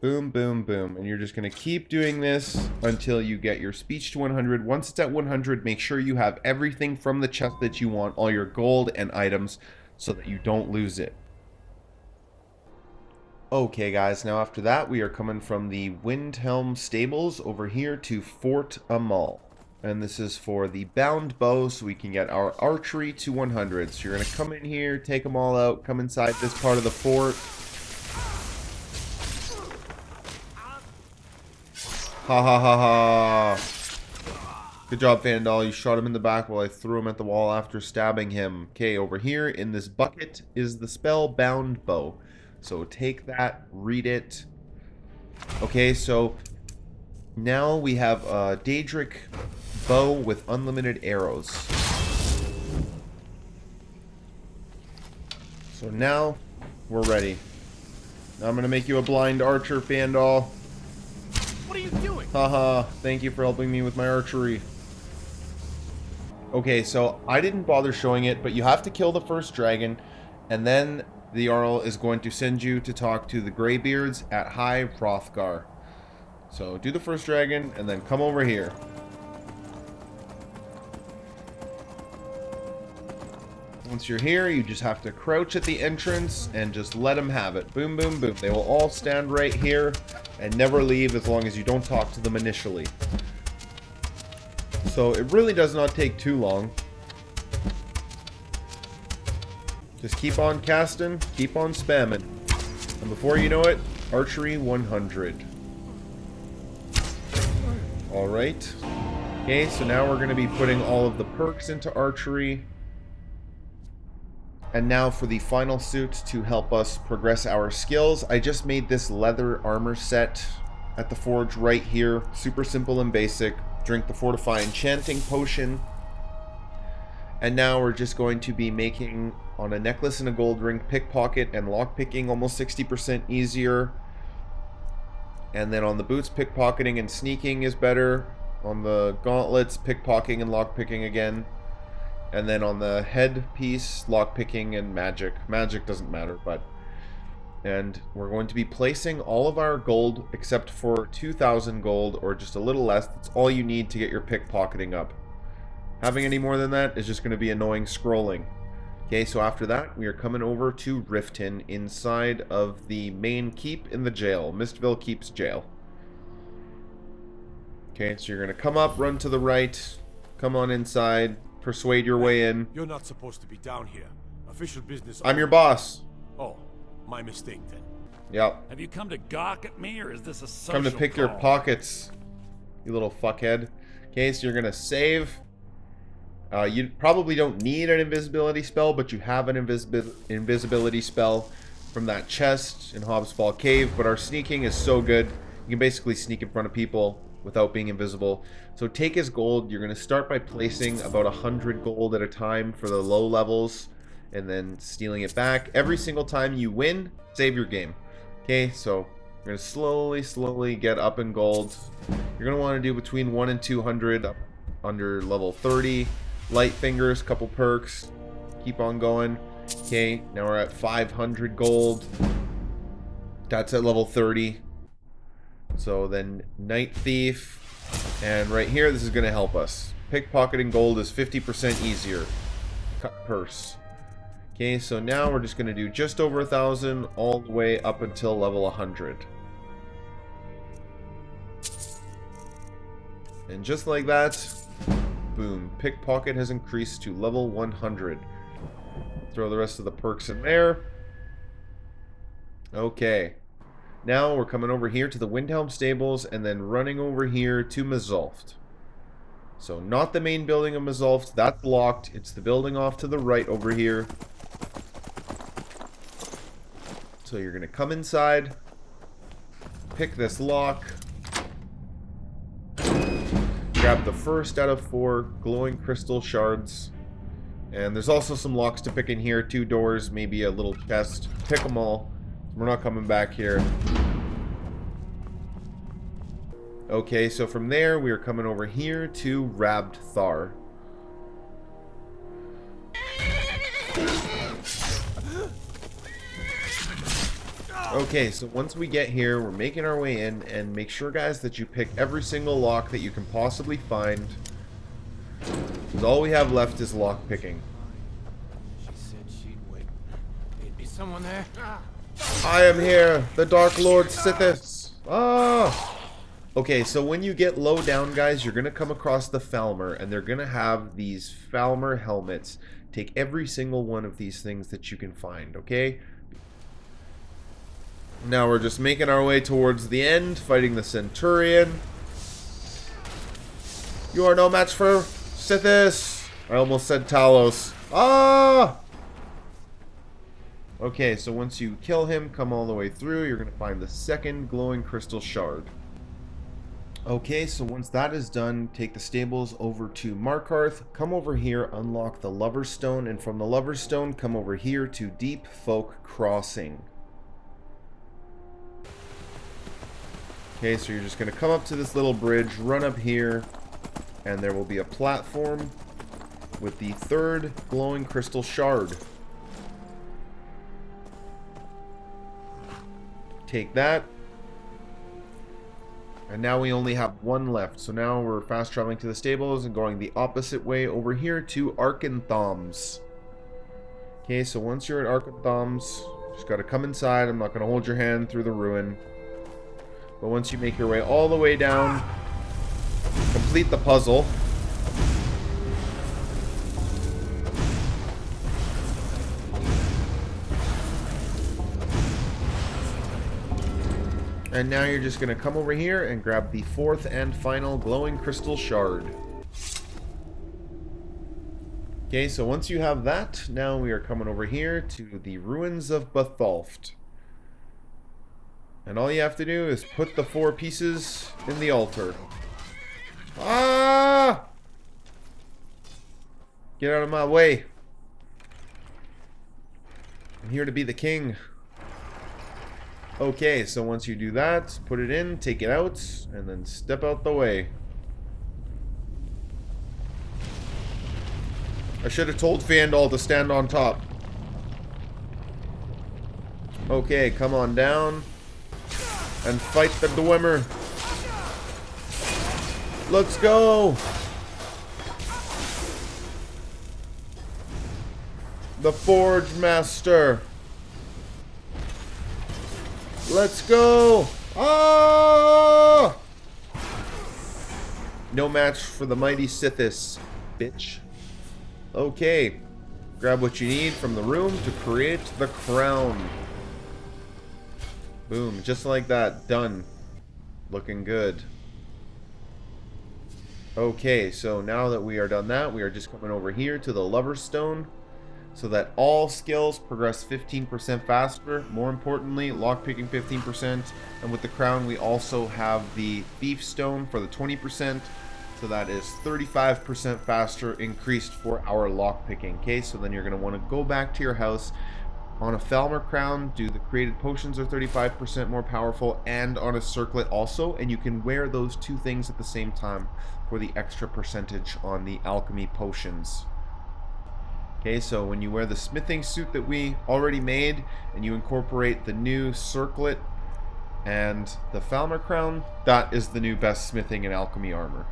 Boom, boom, boom. And you're just going to keep doing this until you get your speech to 100. Once it's at 100, make sure you have everything from the chest that you want, all your gold and items, so that you don't lose it. Okay, guys, now after that, we are coming from the Windelm stables over here to Fort Amol. And this is for the bound bow, so we can get our archery to 100. So you're going to come in here, take them all out, come inside this part of the fort. Ha ha ha ha. Good job, Faendal. You shot him in the back while I threw him at the wall after stabbing him. Okay, over here in this bucket is the spell Bound Bow. So take that, read it. Okay, so now we have a Daedric bow with unlimited arrows. So now we're ready. Now I'm going to make you a blind archer, Faendal. What are you doing? Haha, thank you for helping me with my archery. Okay, so I didn't bother showing it, but you have to kill the first dragon, and then the Jarl is going to send you to talk to the Greybeards at High Hrothgar. So do the first dragon, and then come over here. Once you're here, you just have to crouch at the entrance and just let them have it. Boom, boom, boom. They will all stand right here and never leave as long as you don't talk to them initially. So it really does not take too long. Just keep on casting, keep on spamming. And before you know it, archery 100. Alright. Okay, so now we're going to be putting all of the perks into archery. And now for the final suit to help us progress our skills. I just made this leather armor set at the forge right here. Super simple and basic. Drink the Fortify Enchanting Potion. And now we're just going to be making, on a necklace and a gold ring, pickpocket and lockpicking almost 60% easier. And then on the boots, pickpocketing and sneaking is better. On the gauntlets, pickpocketing and lockpicking again. And then on the headpiece, lockpicking and magic. Magic doesn't matter, but... And we're going to be placing all of our gold, except for 2,000 gold, or just a little less. That's all you need to get your pickpocketing up. Having any more than that is just going to be annoying scrolling. Okay, so after that, we are coming over to Riften, inside of the main keep in the jail. Mistville Keep's jail. Okay, so you're going to come up, run to the right, come on inside... Persuade your way in. You're not supposed to be down here. Official business. I'm your boss. Oh, my mistake then. Yep. Have you come to gawk at me, or is this a social Come to pick your call? pockets, you little fuckhead. Okay, so you're gonna save. You probably don't need an invisibility spell, but you have an invisibility spell from that chest in Hobs Fall Cave. But our sneaking is so good, you can basically sneak in front of people without being invisible. So take his gold. You're going to start by placing about 100 gold at a time for the low levels, and then stealing it back. Every single time you win, save your game. Okay, so you're going to slowly get up in gold. You're going to want to do between 1 and 200 up under level 30. Light fingers, couple perks. Keep on going. Okay, now we're at 500 gold. That's at level 30. So then Night Thief, and right here this is going to help us. Pickpocketing gold is 50% easier. Cut purse. Okay, so now we're just going to do just over 1,000 all the way up until level 100. And just like that, boom, pickpocket has increased to level 100. Throw the rest of the perks in there. Okay. Now we're coming over here to the Windelm stables and then running over here to Mzulft. So not the main building of Mzulft, that's locked. It's the building off to the right over here. So you're going to come inside, pick this lock, grab the first out of 4 glowing crystal shards. And there's also some locks to pick in here, 2 doors, maybe a little chest. Pick them all. We're not coming back here. Okay, so from there, we are coming over here to Raldbthar. Okay, so once we get here, we're making our way in, and make sure, guys, that you pick every single lock that you can possibly find. Because all we have left is lock picking. She said she'd wait. There'd be someone there. I am here, the Dark Lord Sithis. Ah! Okay, so when you get low down, guys, you're going to come across the Falmer, and they're going to have these Falmer helmets. Take every single one of these things that you can find, okay? Now we're just making our way towards the end, fighting the Centurion. You are no match for Sithis. I almost said Talos. Ah! Okay, so once you kill him, come all the way through, you're going to find the second glowing crystal shard. Okay, so once that is done, take the stables over to Markarth, come over here, unlock the Lover's Stone, and from the Lover's Stone, come over here to Deep Folk Crossing. Okay, so you're just going to come up to this little bridge, run up here, and there will be a platform with the third glowing crystal shard. Take that. And now we only have one left. So now we're fast traveling to the stables and going the opposite way over here to Arkngthamz. Okay, so once you're at Arkngthamz, just got to come inside. I'm not going to hold your hand through the ruin. But once you make your way all the way down, complete the puzzle. And now you're just going to come over here and grab the fourth and final glowing crystal shard. Okay, so once you have that, now we are coming over here to the ruins of Bthalft. And all you have to do is put the 4 pieces in the altar. Ah! Get out of my way. I'm here to be the king. Okay, so once you do that, put it in, take it out, and then step out the way. I should have told Faendal to stand on top. Okay, come on down and fight the Dwemer. Let's go! The Forge Master. Let's go! Ah! No match for the mighty Sithis, bitch. Okay. Grab what you need from the room to create the crown. Boom, just like that. Done. Looking good. Okay, so now that we are done that, we are just coming over here to the Lover's Stone, so that all skills progress 15% faster. More importantly, lockpicking 15%. And with the crown, we also have the Thief Stone for the 20%. So that is 35% faster increased for our lockpicking. Okay, so then you're going to want to go back to your house. On a Falmer crown, do the created potions are 35% more powerful, and on a circlet also. And you can wear those two things at the same time for the extra percentage on the alchemy potions. Okay, so when you wear the smithing suit that we already made, and you incorporate the new circlet and the Falmer crown, that is the new best smithing and alchemy armor.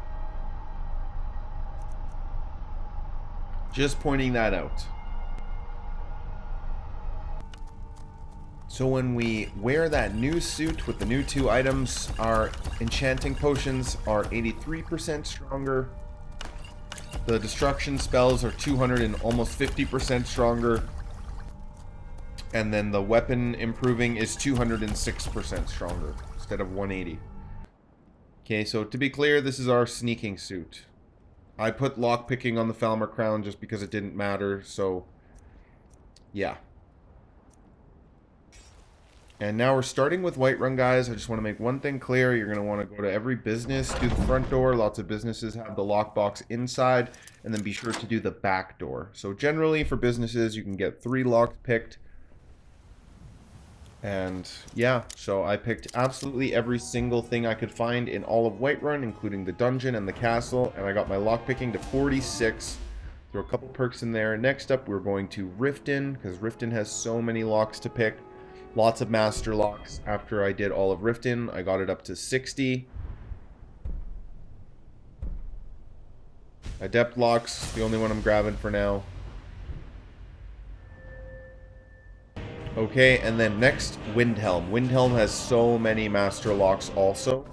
Just pointing that out. So when we wear that new suit with the new 2 items, our enchanting potions are 83% stronger. The destruction spells are 200 and almost 50% stronger. And then the weapon improving is 206% stronger instead of 180. Okay, so to be clear, this is our sneaking suit. I put lockpicking on the Falmer crown just because it didn't matter, so yeah. And now we're starting with Whiterun, guys. I just want to make one thing clear. You're going to want to go to every business, do the front door. Lots of businesses have the lockbox inside, and then be sure to do the back door. So generally for businesses, you can get 3 locks picked. And yeah, so I picked absolutely every single thing I could find in all of Whiterun, including the dungeon and the castle, and I got my lockpicking to 46. Throw a couple perks in there. Next up, we're going to Riften, because Riften has so many locks to pick. Lots of master locks. After I did all of Riften, I got it up to 60. Adept locks, the only one I'm grabbing for now. Okay, and then next, Windelm. Windelm has so many master locks also.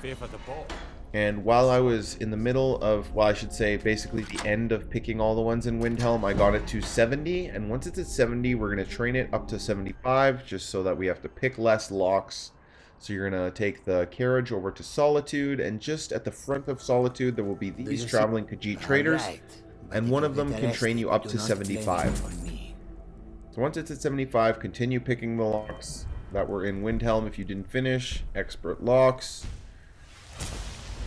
Favor the ball. And while I was in the middle of, well, I should say basically the end of picking all the ones in Windelm, I got it to 70. And once it's at 70, we're going to train it up to 75, just so that we have to pick less locks. So you're going to take the carriage over to Solitude, and just at the front of Solitude, there will be these traveling Khajiit traders, and one of them can train you up to 75. So once it's at 75, continue picking the locks that were in Windelm if you didn't finish, expert locks.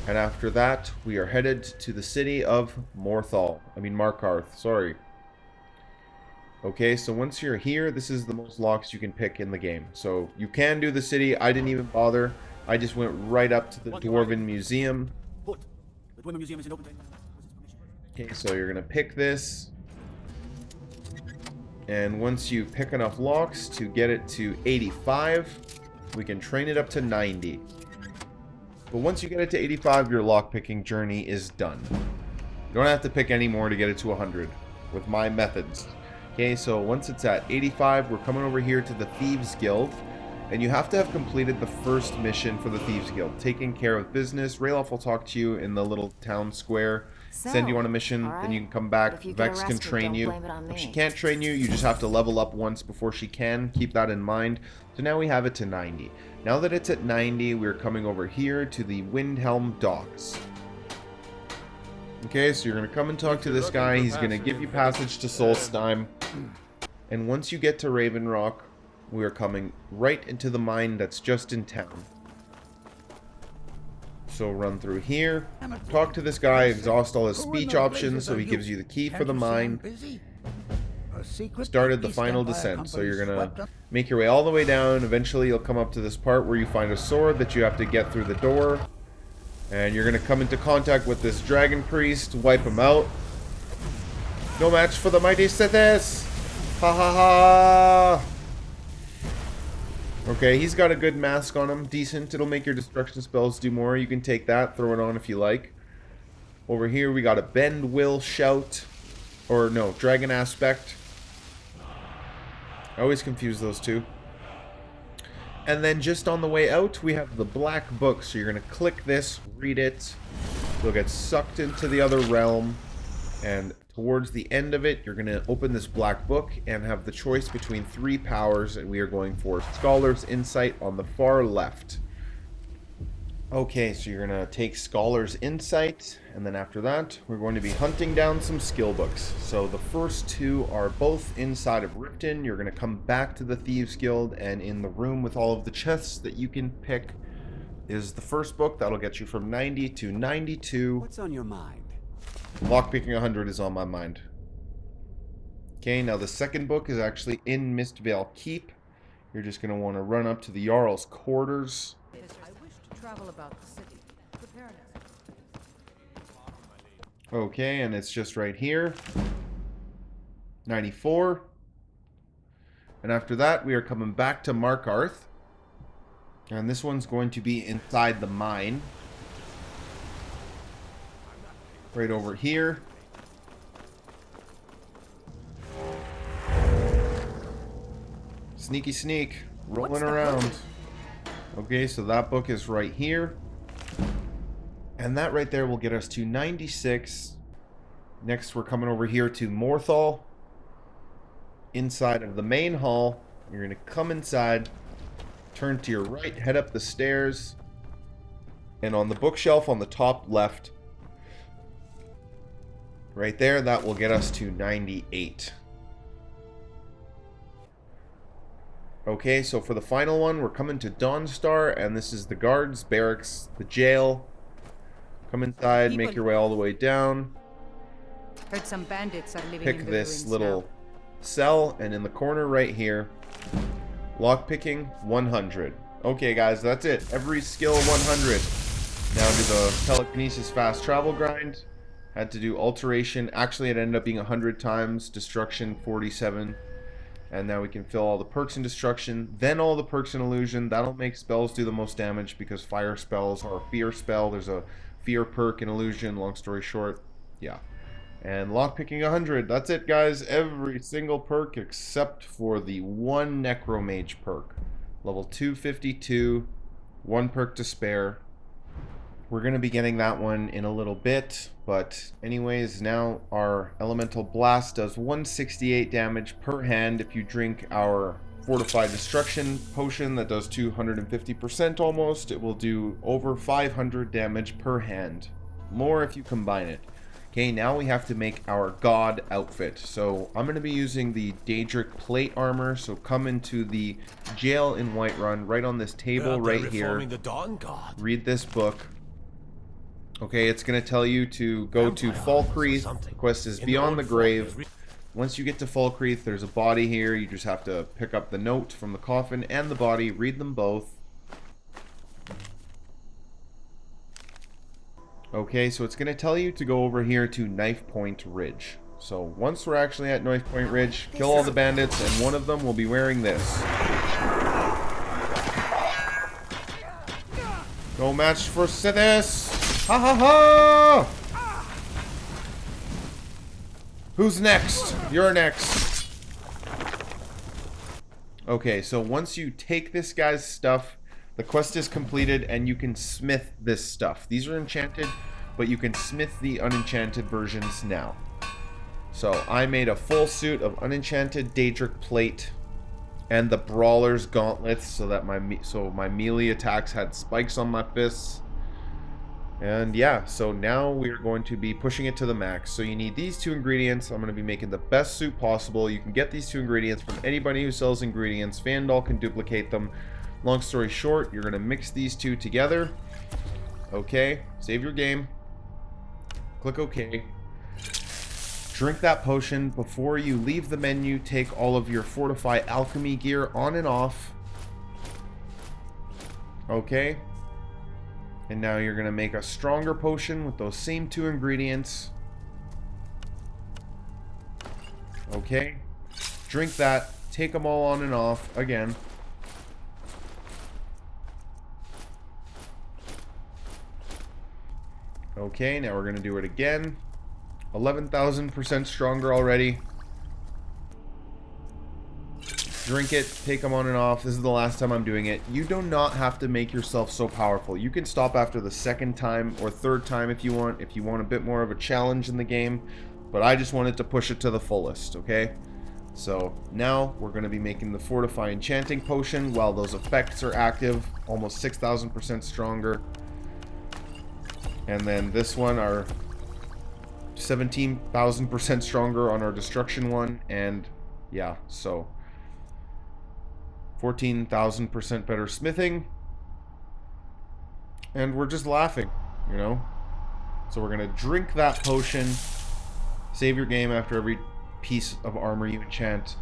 And after that, we are headed to the city of Markarth, sorry. Okay, so once you're here, this is the most locks you can pick in the game. So you can do the city. I didn't even bother. I just went right up to the Dwarven Museum. Okay, so you're going to pick this. And once you pick enough locks to get it to 85, we can train it up to 90. But once you get it to 85, your lockpicking journey is done. You don't have to pick any more to get it to 100 with my methods. Okay, so once it's at 85, we're coming over here to the Thieves Guild. And you have to have completed the first mission for the Thieves Guild, taking care of business. Ralof will talk to you in the little town square, send you on a mission, then you can come back. Vex can train you. If she can't train you, you just have to level up once before she can. Keep that in mind. So now we have it to 90. Now that it's at 90, we're coming over here to the Windelm docks. Okay, so you're going to come and talk to this guy. He's going to give you passage to Solstheim. And once you get to Raven Rock, we are coming right into the mine that's just in town. So run through here, talk to this guy, exhaust all his speech options so he gives you the key for the mine. Started the final descent, so you're gonna make your way all the way down. Eventually you'll come up to this part where you find a sword that you have to get through the door. And you're gonna come into contact with this dragon priest, wipe him out. No match for the mighty Sithis! Ha ha ha! Okay, he's got a good mask on him. Decent. It'll make your destruction spells do more. You can take that, throw it on if you like. Over here we got a Bend Will Shout. Or no, Dragon Aspect. I always confuse those two. And then just on the way out, we have the Black Book. So you're going to click this, read it. You'll get sucked into the other realm. And towards the end of it, you're going to open this Black Book and have the choice between 3 powers. And we are going for Scholar's Insight on the far left. Okay, so you're going to take Scholar's Insight, and then after that, we're going to be hunting down some skill books. So the first 2 are both inside of Riften. You're going to come back to the Thieves Guild, and in the room with all of the chests that you can pick is the first book. That'll get you from 90 to 92. What's on your mind? Lockpicking 100 is on my mind. Okay, now the second book is actually in Mistvale Keep. You're just going to want to run up to the Jarl's quarters. Travel about the city. Preparedness. Okay, and it's just right here. 94. And after that, we are coming back to Markarth. And this one's going to be inside the mine. Right over here. Sneaky sneak. Rolling around. Okay, so that book is right here. And that right there will get us to 96. Next, we're coming over here to Morthal. Inside of the main hall. You're going to come inside. Turn to your right, head up the stairs. And on the bookshelf on the top left. Right there, that will get us to 98. Okay, so for the final one, we're coming to Dawnstar, and this is the guards, barracks, the jail. Come inside, make your way all the way down. Heard some bandits are living in Pick the this ruins little now. cell, and in the corner right here, lockpicking 100. Okay, guys, that's it. Every skill 100. Now do the telekinesis fast travel grind. Had to do alteration. Actually, it ended up being 100 times. Destruction 47. And now we can fill all the perks in Destruction, then all the perks in Illusion. That'll make spells do the most damage because fire spells are a fear spell. There's a fear perk in Illusion, long story short. Yeah. And lockpicking 100. That's it, guys. Every single perk except for the one Necromage perk. Level 252. One perk to spare. We're going to be getting that one in a little bit, but anyways, now our Elemental Blast does 168 damage per hand if you drink our Fortified Destruction potion that does 250% almost. It will do over 500 damage per hand. More if you combine it. Okay, now we have to make our God outfit. So I'm going to be using the Daedric Plate Armor, so come into the jail in Whiterun, right on this table right here. The Dawn God. Read this book. Okay, it's going to tell you to go to Falkreath. The quest is Beyond the Grave. Once you get to Falkreath, there's a body here. You just have to pick up the note from the coffin and the body. Read them both. Okay, so it's going to tell you to go over here to Knife Point Ridge. So once we're actually at Knife Point Ridge, kill all the bandits, and one of them will be wearing this. No match for Sithis! Ha ha ha! Who's next? You're next. Okay, so once you take this guy's stuff, the quest is completed and you can smith this stuff. These are enchanted, but you can smith the unenchanted versions now. So I made a full suit of unenchanted Daedric plate and the Brawler's gauntlets so that my melee attacks had spikes on my fists. And yeah, so now we're going to be pushing it to the max. So you need these two ingredients. I'm going to be making the best suit possible. You can get these two ingredients from anybody who sells ingredients. Faendal can duplicate them. Long story short, you're going to mix these two together. Okay, save your game. Click OK. Drink that potion. Before you leave the menu, take all of your Fortify Alchemy gear on and off. Okay. And now you're going to make a stronger potion with those same two ingredients. Okay. Drink that. Take them all on and off again. Okay, now we're going to do it again. 11,000% stronger already. Drink it, take them on and off. This is the last time I'm doing it. You do not have to make yourself so powerful. You can stop after the second time or third time if you want a bit more of a challenge in the game. But I just wanted to push it to the fullest, okay? So now we're going to be making the Fortify Enchanting Potion while those effects are active. Almost 6,000% stronger. And then this one, our 17,000% stronger on our Destruction one. And yeah, so 14,000% better smithing. And we're just laughing, you know? So we're going to drink that potion. Save your game after every piece of armor you enchant.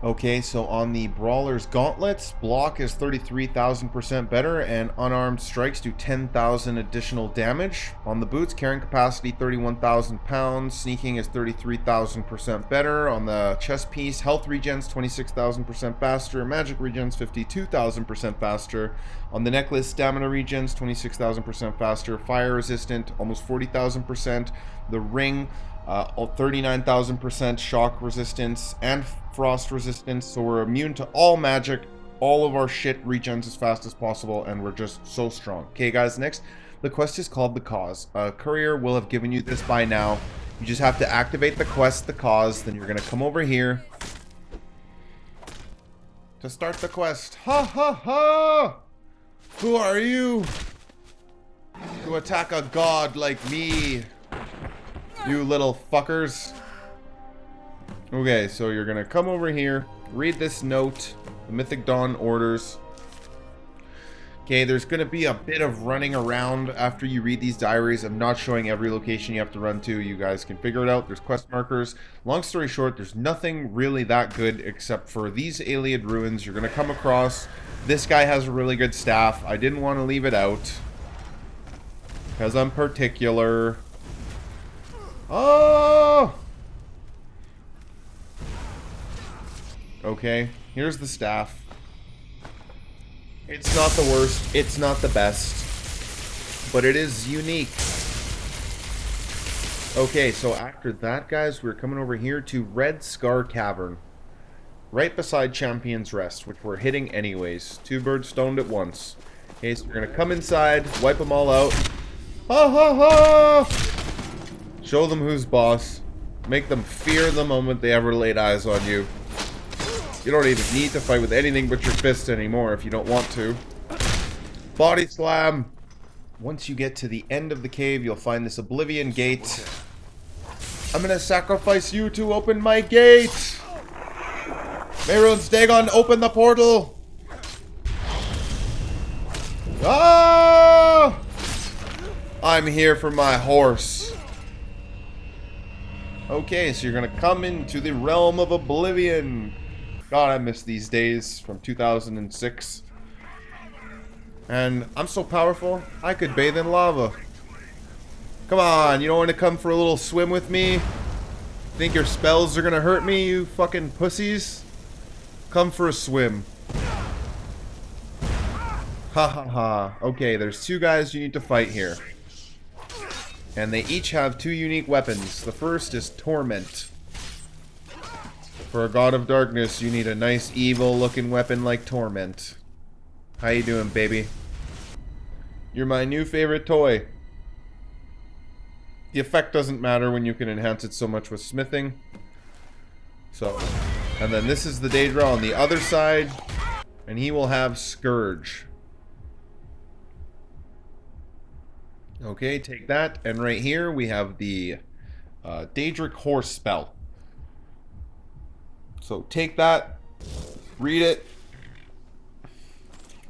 Okay, so on the Brawler's Gauntlets, block is 33,000% better, and unarmed strikes do 10,000 additional damage. On the boots, carrying capacity 31,000 pounds, sneaking is 33,000% better. On the chest piece, health regens 26,000% faster, magic regens 52,000% faster. On the necklace, stamina regens 26,000% faster, fire resistant almost 40,000%. The ring, 39,000% shock resistance and frost resistance, so we're immune to all magic. All of our shit regens as fast as possible, and we're just so strong. Okay, guys, next, the quest is called The Cause. A courier will have given you this by now. You just have to activate the quest, The Cause, then you're gonna come over here to start the quest. Ha ha ha! Who are you to attack a god like me? You little fuckers. Okay, so you're gonna come over here, read this note, the Mythic Dawn orders. Okay, there's gonna be a bit of running around after you read these diaries. I'm not showing every location you have to run to. You guys can figure it out. There's quest markers. Long story short, there's nothing really that good except for these Ayleid ruins you're gonna come across. This guy has a really good staff. I didn't want to leave it out because I'm particular. Oh! Okay, here's the staff. It's not the worst, it's not the best, but it is unique. Okay, so after that, guys, we're coming over here to Red Scar Cavern. Right beside Champion's Rest, which we're hitting anyways. Two birds stoned at once. Okay, so we're gonna come inside, wipe them all out. Ha ha ha! Show them who's boss. Make them fear the moment they ever laid eyes on you. You don't even need to fight with anything but your fists anymore if you don't want to. Body slam! Once you get to the end of the cave, you'll find this Oblivion Gate. I'm gonna sacrifice you to open my gate! Myrwatch, Dagon, open the portal! Ah! I'm here for my horse. Okay, so you're gonna come into the realm of Oblivion. God, I miss these days from 2006. And I'm so powerful, I could bathe in lava. Come on, you don't want to come for a little swim with me? Think your spells are gonna hurt me, you fucking pussies? Come for a swim. Ha ha ha. Okay, there's two guys you need to fight here. And they each have two unique weapons. The first is Torment. For a god of darkness, you need a nice evil looking weapon like Torment. How you doing, baby? You're my new favorite toy. The effect doesn't matter when you can enhance it so much with smithing. So, and then this is the Daedra on the other side, and he will have Scourge. Okay, take that, and right here we have the Daedric Horse spell. So take that, read it,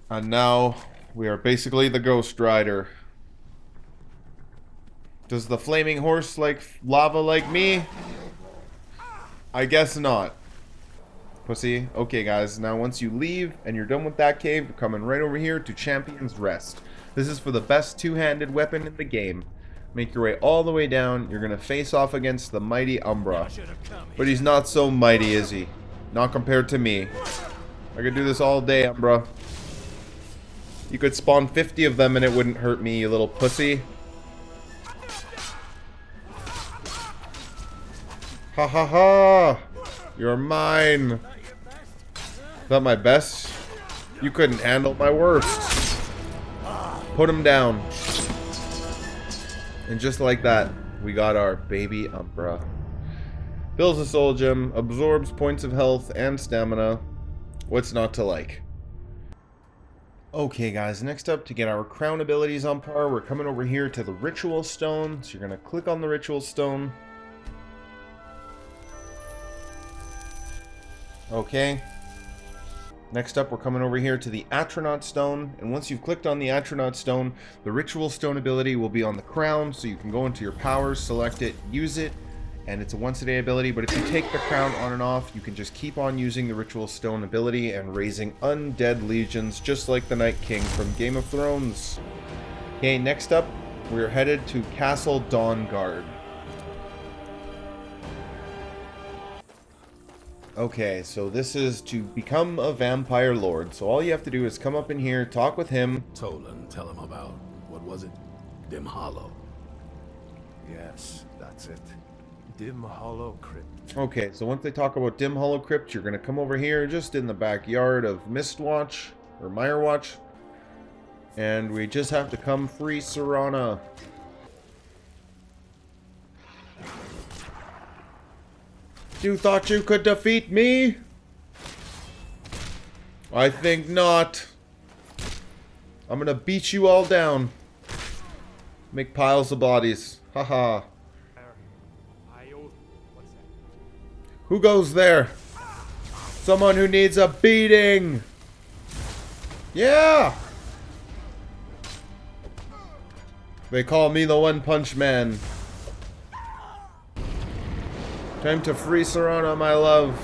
and now we are basically the Ghost Rider. Does the flaming horse like lava like me? I guess not. Pussy. Okay, guys, now once you leave and you're done with that cave, you're coming right over here to Champion's Rest. This is for the best two-handed weapon in the game. Make your way all the way down. You're going to face off against the mighty Umbra. But he's not so mighty, is he? Not compared to me. I could do this all day, Umbra. You could spawn 50 of them and it wouldn't hurt me, you little pussy. Ha ha ha! You're mine! Is that my best? You couldn't handle my worst. Put him down. And just like that, we got our baby Umbra. Fills a soul gem, absorbs points of health and stamina. What's not to like? Okay guys, next up, to get our crown abilities on par, we're coming over here to the Ritual Stone. So you're going to click on the Ritual Stone. Okay. Next up, we're coming over here to the Attranach Stone, and once you've clicked on the Attranach Stone, the Ritual Stone ability will be on the crown, so you can go into your powers, select it, use it, and it's a once-a-day ability, but if you take the crown on and off, you can just keep on using the Ritual Stone ability and raising undead legions, just like the Night King from Game of Thrones. Okay, next up, we're headed to Castle Dawnguard. Okay, so this is to become a vampire lord. So all you have to do is come up in here, talk with him. Tolan, tell him about, what was it? Dim Hollow. Yes, that's it. Dim Hollow Crypt. Okay, so once they talk about Dim Hollow Crypt, you're going to come over here just in the backyard of Mistwatch, or Myrwatch. And we just have to come free Serana. You thought you could defeat me? I think not. I'm gonna beat you all down. Make piles of bodies. Haha. Who goes there? Someone who needs a beating. Yeah. They call me the One Punch Man. Time to free Serana, my love.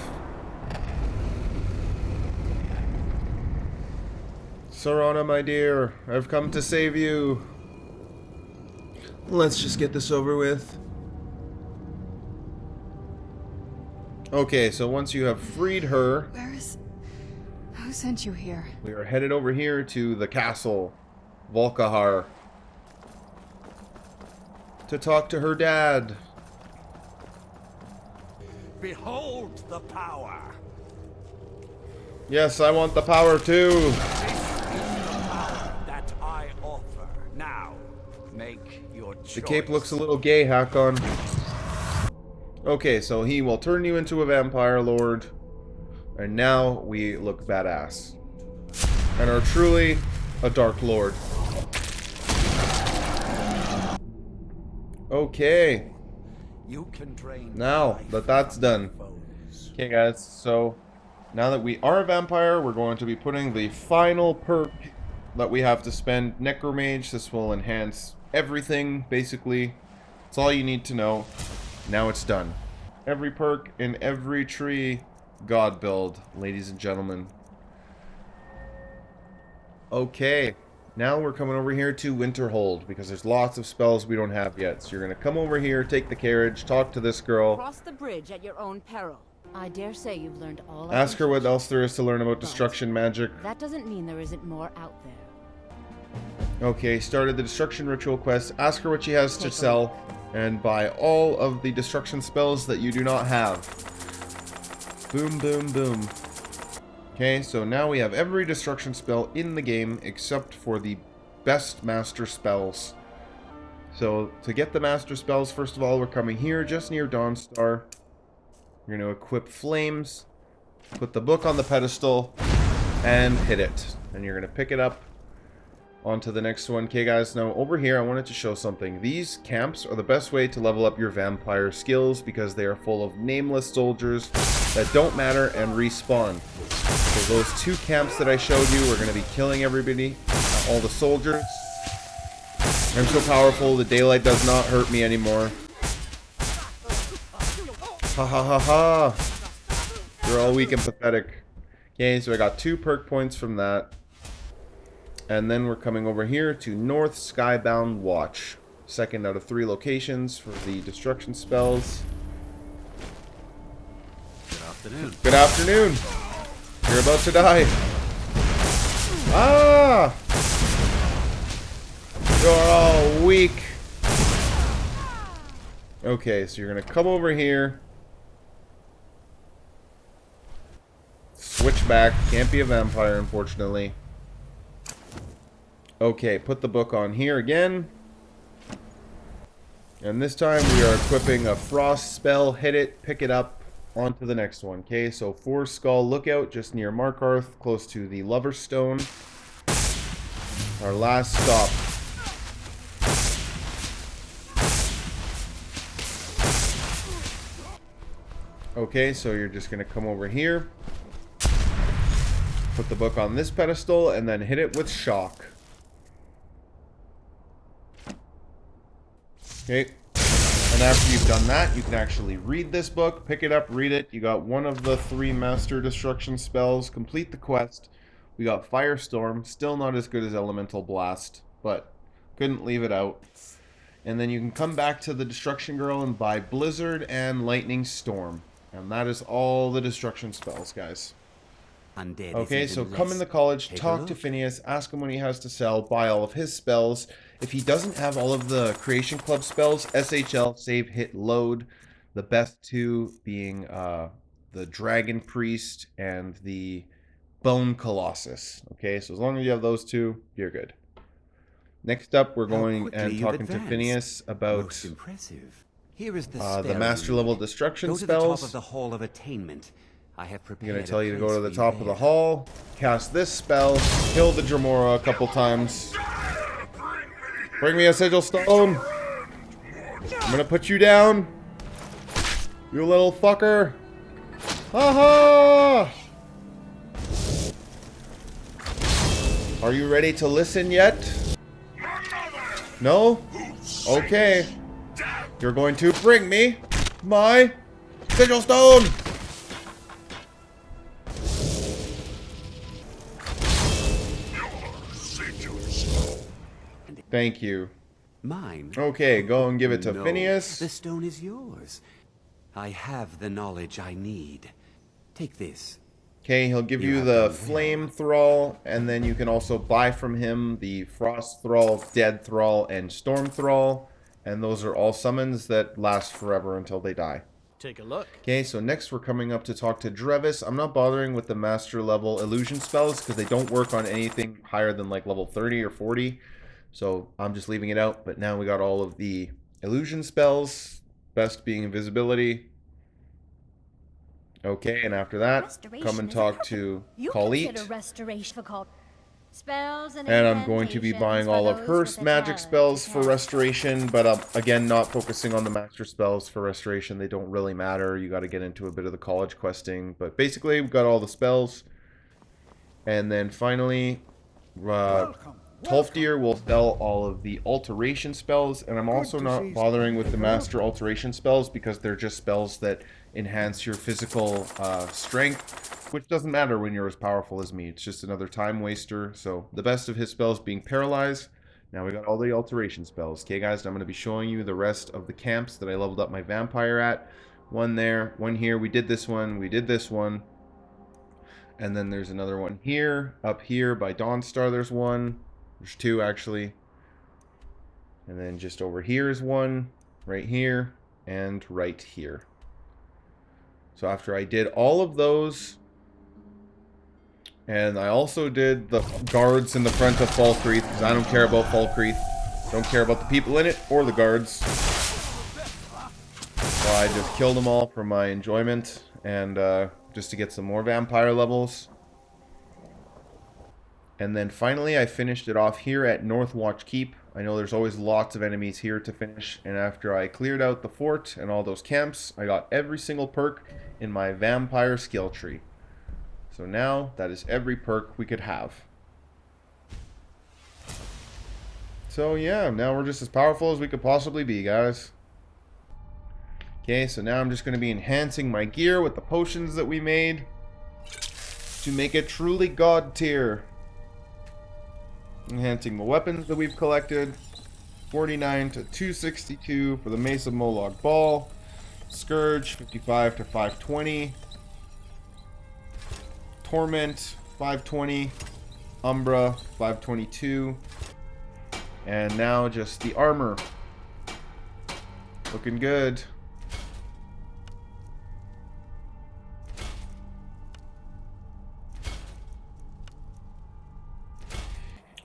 Serana, my dear, I've come to save you. Let's just get this over with. Okay, so once you have freed her, Who sent you here? we are headed over here to the castle, Volkahar, to talk to her dad. Behold the power. Yes, I want the power too. This is the power that I offer. Now, make your choice. The cape looks a little gay, Hakon. Okay, so he will turn you into a vampire lord. And now we look badass. And are truly a dark lord. Okay. You can drain Now life that that's from done. your foes. Okay, guys, so now that we are a vampire, we're going to be putting the final perk that we have to spend. Necromage. This will enhance everything, basically. That's all you need to know. Now it's done. Every perk in every tree. God build, ladies and gentlemen. Okay, now we're coming over here to Winterhold because there's lots of spells we don't have yet. So you're going to come over here, take the carriage, talk to this girl. Cross the bridge at your own peril. I dare say you've learned all. Ask her what else there is to learn about destruction magic. That doesn't mean there isn't more out there. Okay, started the destruction ritual quest. Ask her what she has to sell and buy all of the destruction spells that you do not have. Boom, boom, boom. Okay, so now we have every destruction spell in the game except for the best master spells. So to get the master spells, first of all, we're coming here just near Dawnstar. You're going to equip flames, put the book on the pedestal, and hit it. And you're going to pick it up onto the next one. Okay, guys, now over here I wanted to show something. These camps are the best way to level up your vampire skills because they are full of nameless soldiers that don't matter and respawn. So those two camps that I showed you, we're going to be killing everybody, all the soldiers. I'm so powerful, the daylight does not hurt me anymore. Ha ha ha ha. You're all weak and pathetic. Okay, so I got 2 perk points from that. And then we're coming over here to North Skybound Watch. 2nd out of 3 locations for the destruction spells. Good afternoon. Good afternoon. You're about to die. Ah! You're all weak. Okay, so you're going to come over here. Switch back. Can't be a vampire, unfortunately. Okay, put the book on here again. And this time we are equipping a frost spell. Hit it, pick it up, onto the next one. Okay, so 4 Skull Lookout just near Markarth, close to the Lover's Stone. Our last stop. Okay, so you're just going to come over here. Put the book on this pedestal and then hit it with shock. Okay, and after you've done that, you can actually read this book, pick it up, read it. You got one of the 3 master destruction spells, complete the quest. We got Firestorm, still not as good as Elemental Blast, but couldn't leave it out. And then you can come back to the Destruction Girl and buy Blizzard and Lightning Storm. And that is all the destruction spells, guys. Okay, so come in the college, talk to Phineas, ask him what he has to sell, buy all of his spells. If he doesn't have all of the Creation Club spells, SHL, save, hit, load. The best 2 being the Dragon Priest and the Bone Colossus. Okay, so as long as you have those 2, you're good. Next up, we're going and talking to Phineas about Most impressive. Here is the the spell master you level need. destruction Go to spells. the top of the Hall of Attainment. I have I'm prepared going to tell you to go to the place top for of you the hall, cast this spell, kill the Dremora a couple times. Bring me a sigil stone. I'm going to put you down. You little fucker. Ha ha! Are you ready to listen yet? No? Okay. You're going to bring me my sigil stone. Thank you. Mine. Okay, go and give it to No, Phineas. The stone is yours. I have the knowledge I need. Take this. Okay, he'll give you the Flame Thrall, and then you can also buy from him the Frost Thrall, Dead Thrall, and Storm Thrall. And those are all summons that last forever until they die. Take a look. Okay, so next we're coming up to talk to Drevis. I'm not bothering with the master level illusion spells because they don't work on anything higher than like level 30 or 40. So I'm just leaving it out. But now we got all of the illusion spells, best being invisibility. Okay, and after that, come and talk to Khalit. Restoration difficult. Spells and I'm going to be buying all of her magic spells for restoration, but again, not focusing on the master spells for restoration. They don't really matter. You got to get into a bit of the college questing, but basically, we've got all the spells. And then finally, Tolfdir will sell all of the alteration spells, and I'm also not bothering with the master alteration spells because they're just spells that enhance your physical strength, which doesn't matter when you're as powerful as me. It's just another time waster. So the best of his spells being Paralyze. Now we got all the alteration spells. Okay, guys, I'm going to be showing you the rest of the camps that I leveled up my vampire at. One there, one here. We did this one. We did this one. And then there's another one here. Up here by Dawnstar there's one. There's two, actually. And then just over here is one. Right here. And right here. So after I did all of those, and I also did the guards in the front of Falkreath, because I don't care about Falkreath. Don't care about the people in it, or the guards. So I just killed them all for my enjoyment, and just to get some more vampire levels. And then finally I finished it off here at Northwatch Keep. I know there's always lots of enemies here to finish, and after I cleared out the fort and all those camps, I got every single perk in my vampire skill tree. So now that is every perk we could have. So yeah, now we're just as powerful as we could possibly be, guys. Okay, so now I'm just going to be enhancing my gear with the potions that we made to make it truly god tier. Enhancing the weapons that we've collected. 49 to 262 for the Mace of Molag Ball. Scourge, 55 to 520. Torment, 520. Umbra, 522. And now just the armor. Looking good.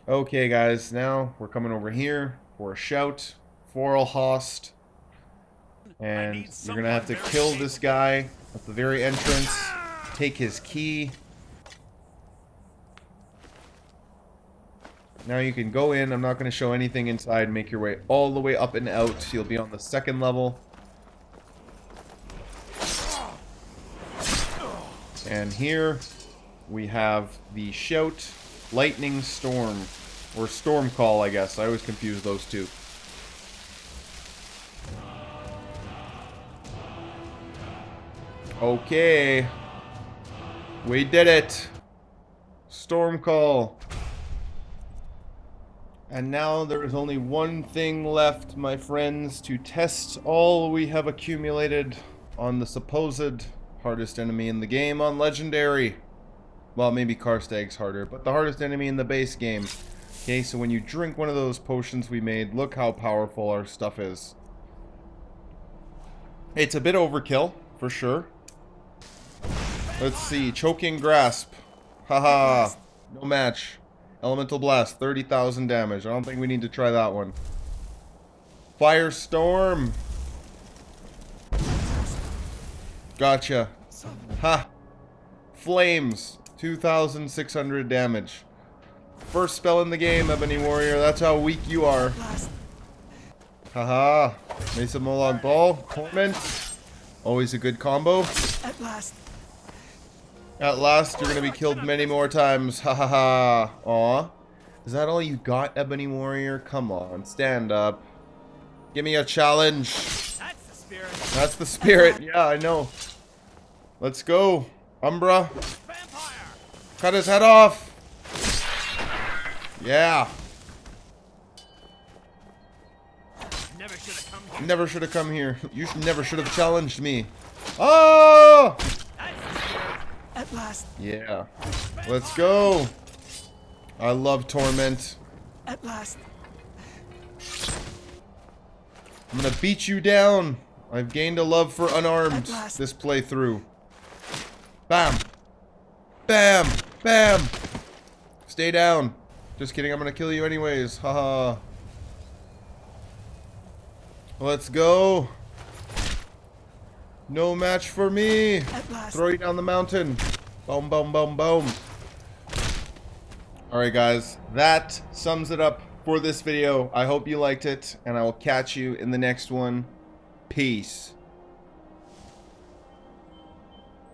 Okay, guys, now we're coming over here for a shout. Forelhost. And you're going to have to kill this guy at the very entrance. Take his key. Now you can go in. I'm not going to show anything inside. Make your way all the way up and out. You'll be on the second level. And here we have the shout. Lightning Storm, or Storm Call, I guess. I always confuse those two. Okay. We did it. Storm Call. And now there is only one thing left, my friends, to test all we have accumulated on the supposed hardest enemy in the game on Legendary. Well, maybe Karstag's harder, but the hardest enemy in the base game. Okay, so when you drink one of those potions we made, look how powerful our stuff is. It's a bit overkill, for sure. Let's see, Choking Grasp. Haha, no match. Elemental Blast, 30,000 damage. I don't think we need to try that one. Firestorm. Gotcha. Ha. Flames. 2,600 damage. First spell in the game, Ebony Warrior. That's how weak you are. Haha. Mace of Molag Ball. Torment. Always a good combo. At last. At last, you're going to be killed many more times. Ha ha ha. Aw. Is that all you got, Ebony Warrior? Come on, stand up. Give me a challenge. That's the spirit. That's the spirit. Yeah, I know. Let's go. Umbra. Vampire. Cut his head off. Yeah. never should have come here. Never should have come here. You never should have challenged me. Oh! At last. Yeah. Let's go. I love Torment. At last. I'm gonna beat you down. I've gained a love for unarmed last. this playthrough. Bam. Bam. Bam. Stay down. Just kidding, I'm gonna kill you anyways. Haha. Let's go. No match for me. Throw you down the mountain. Boom, boom, boom, boom. Alright guys, that sums it up for this video. I hope you liked it, and I will catch you in the next one. Peace.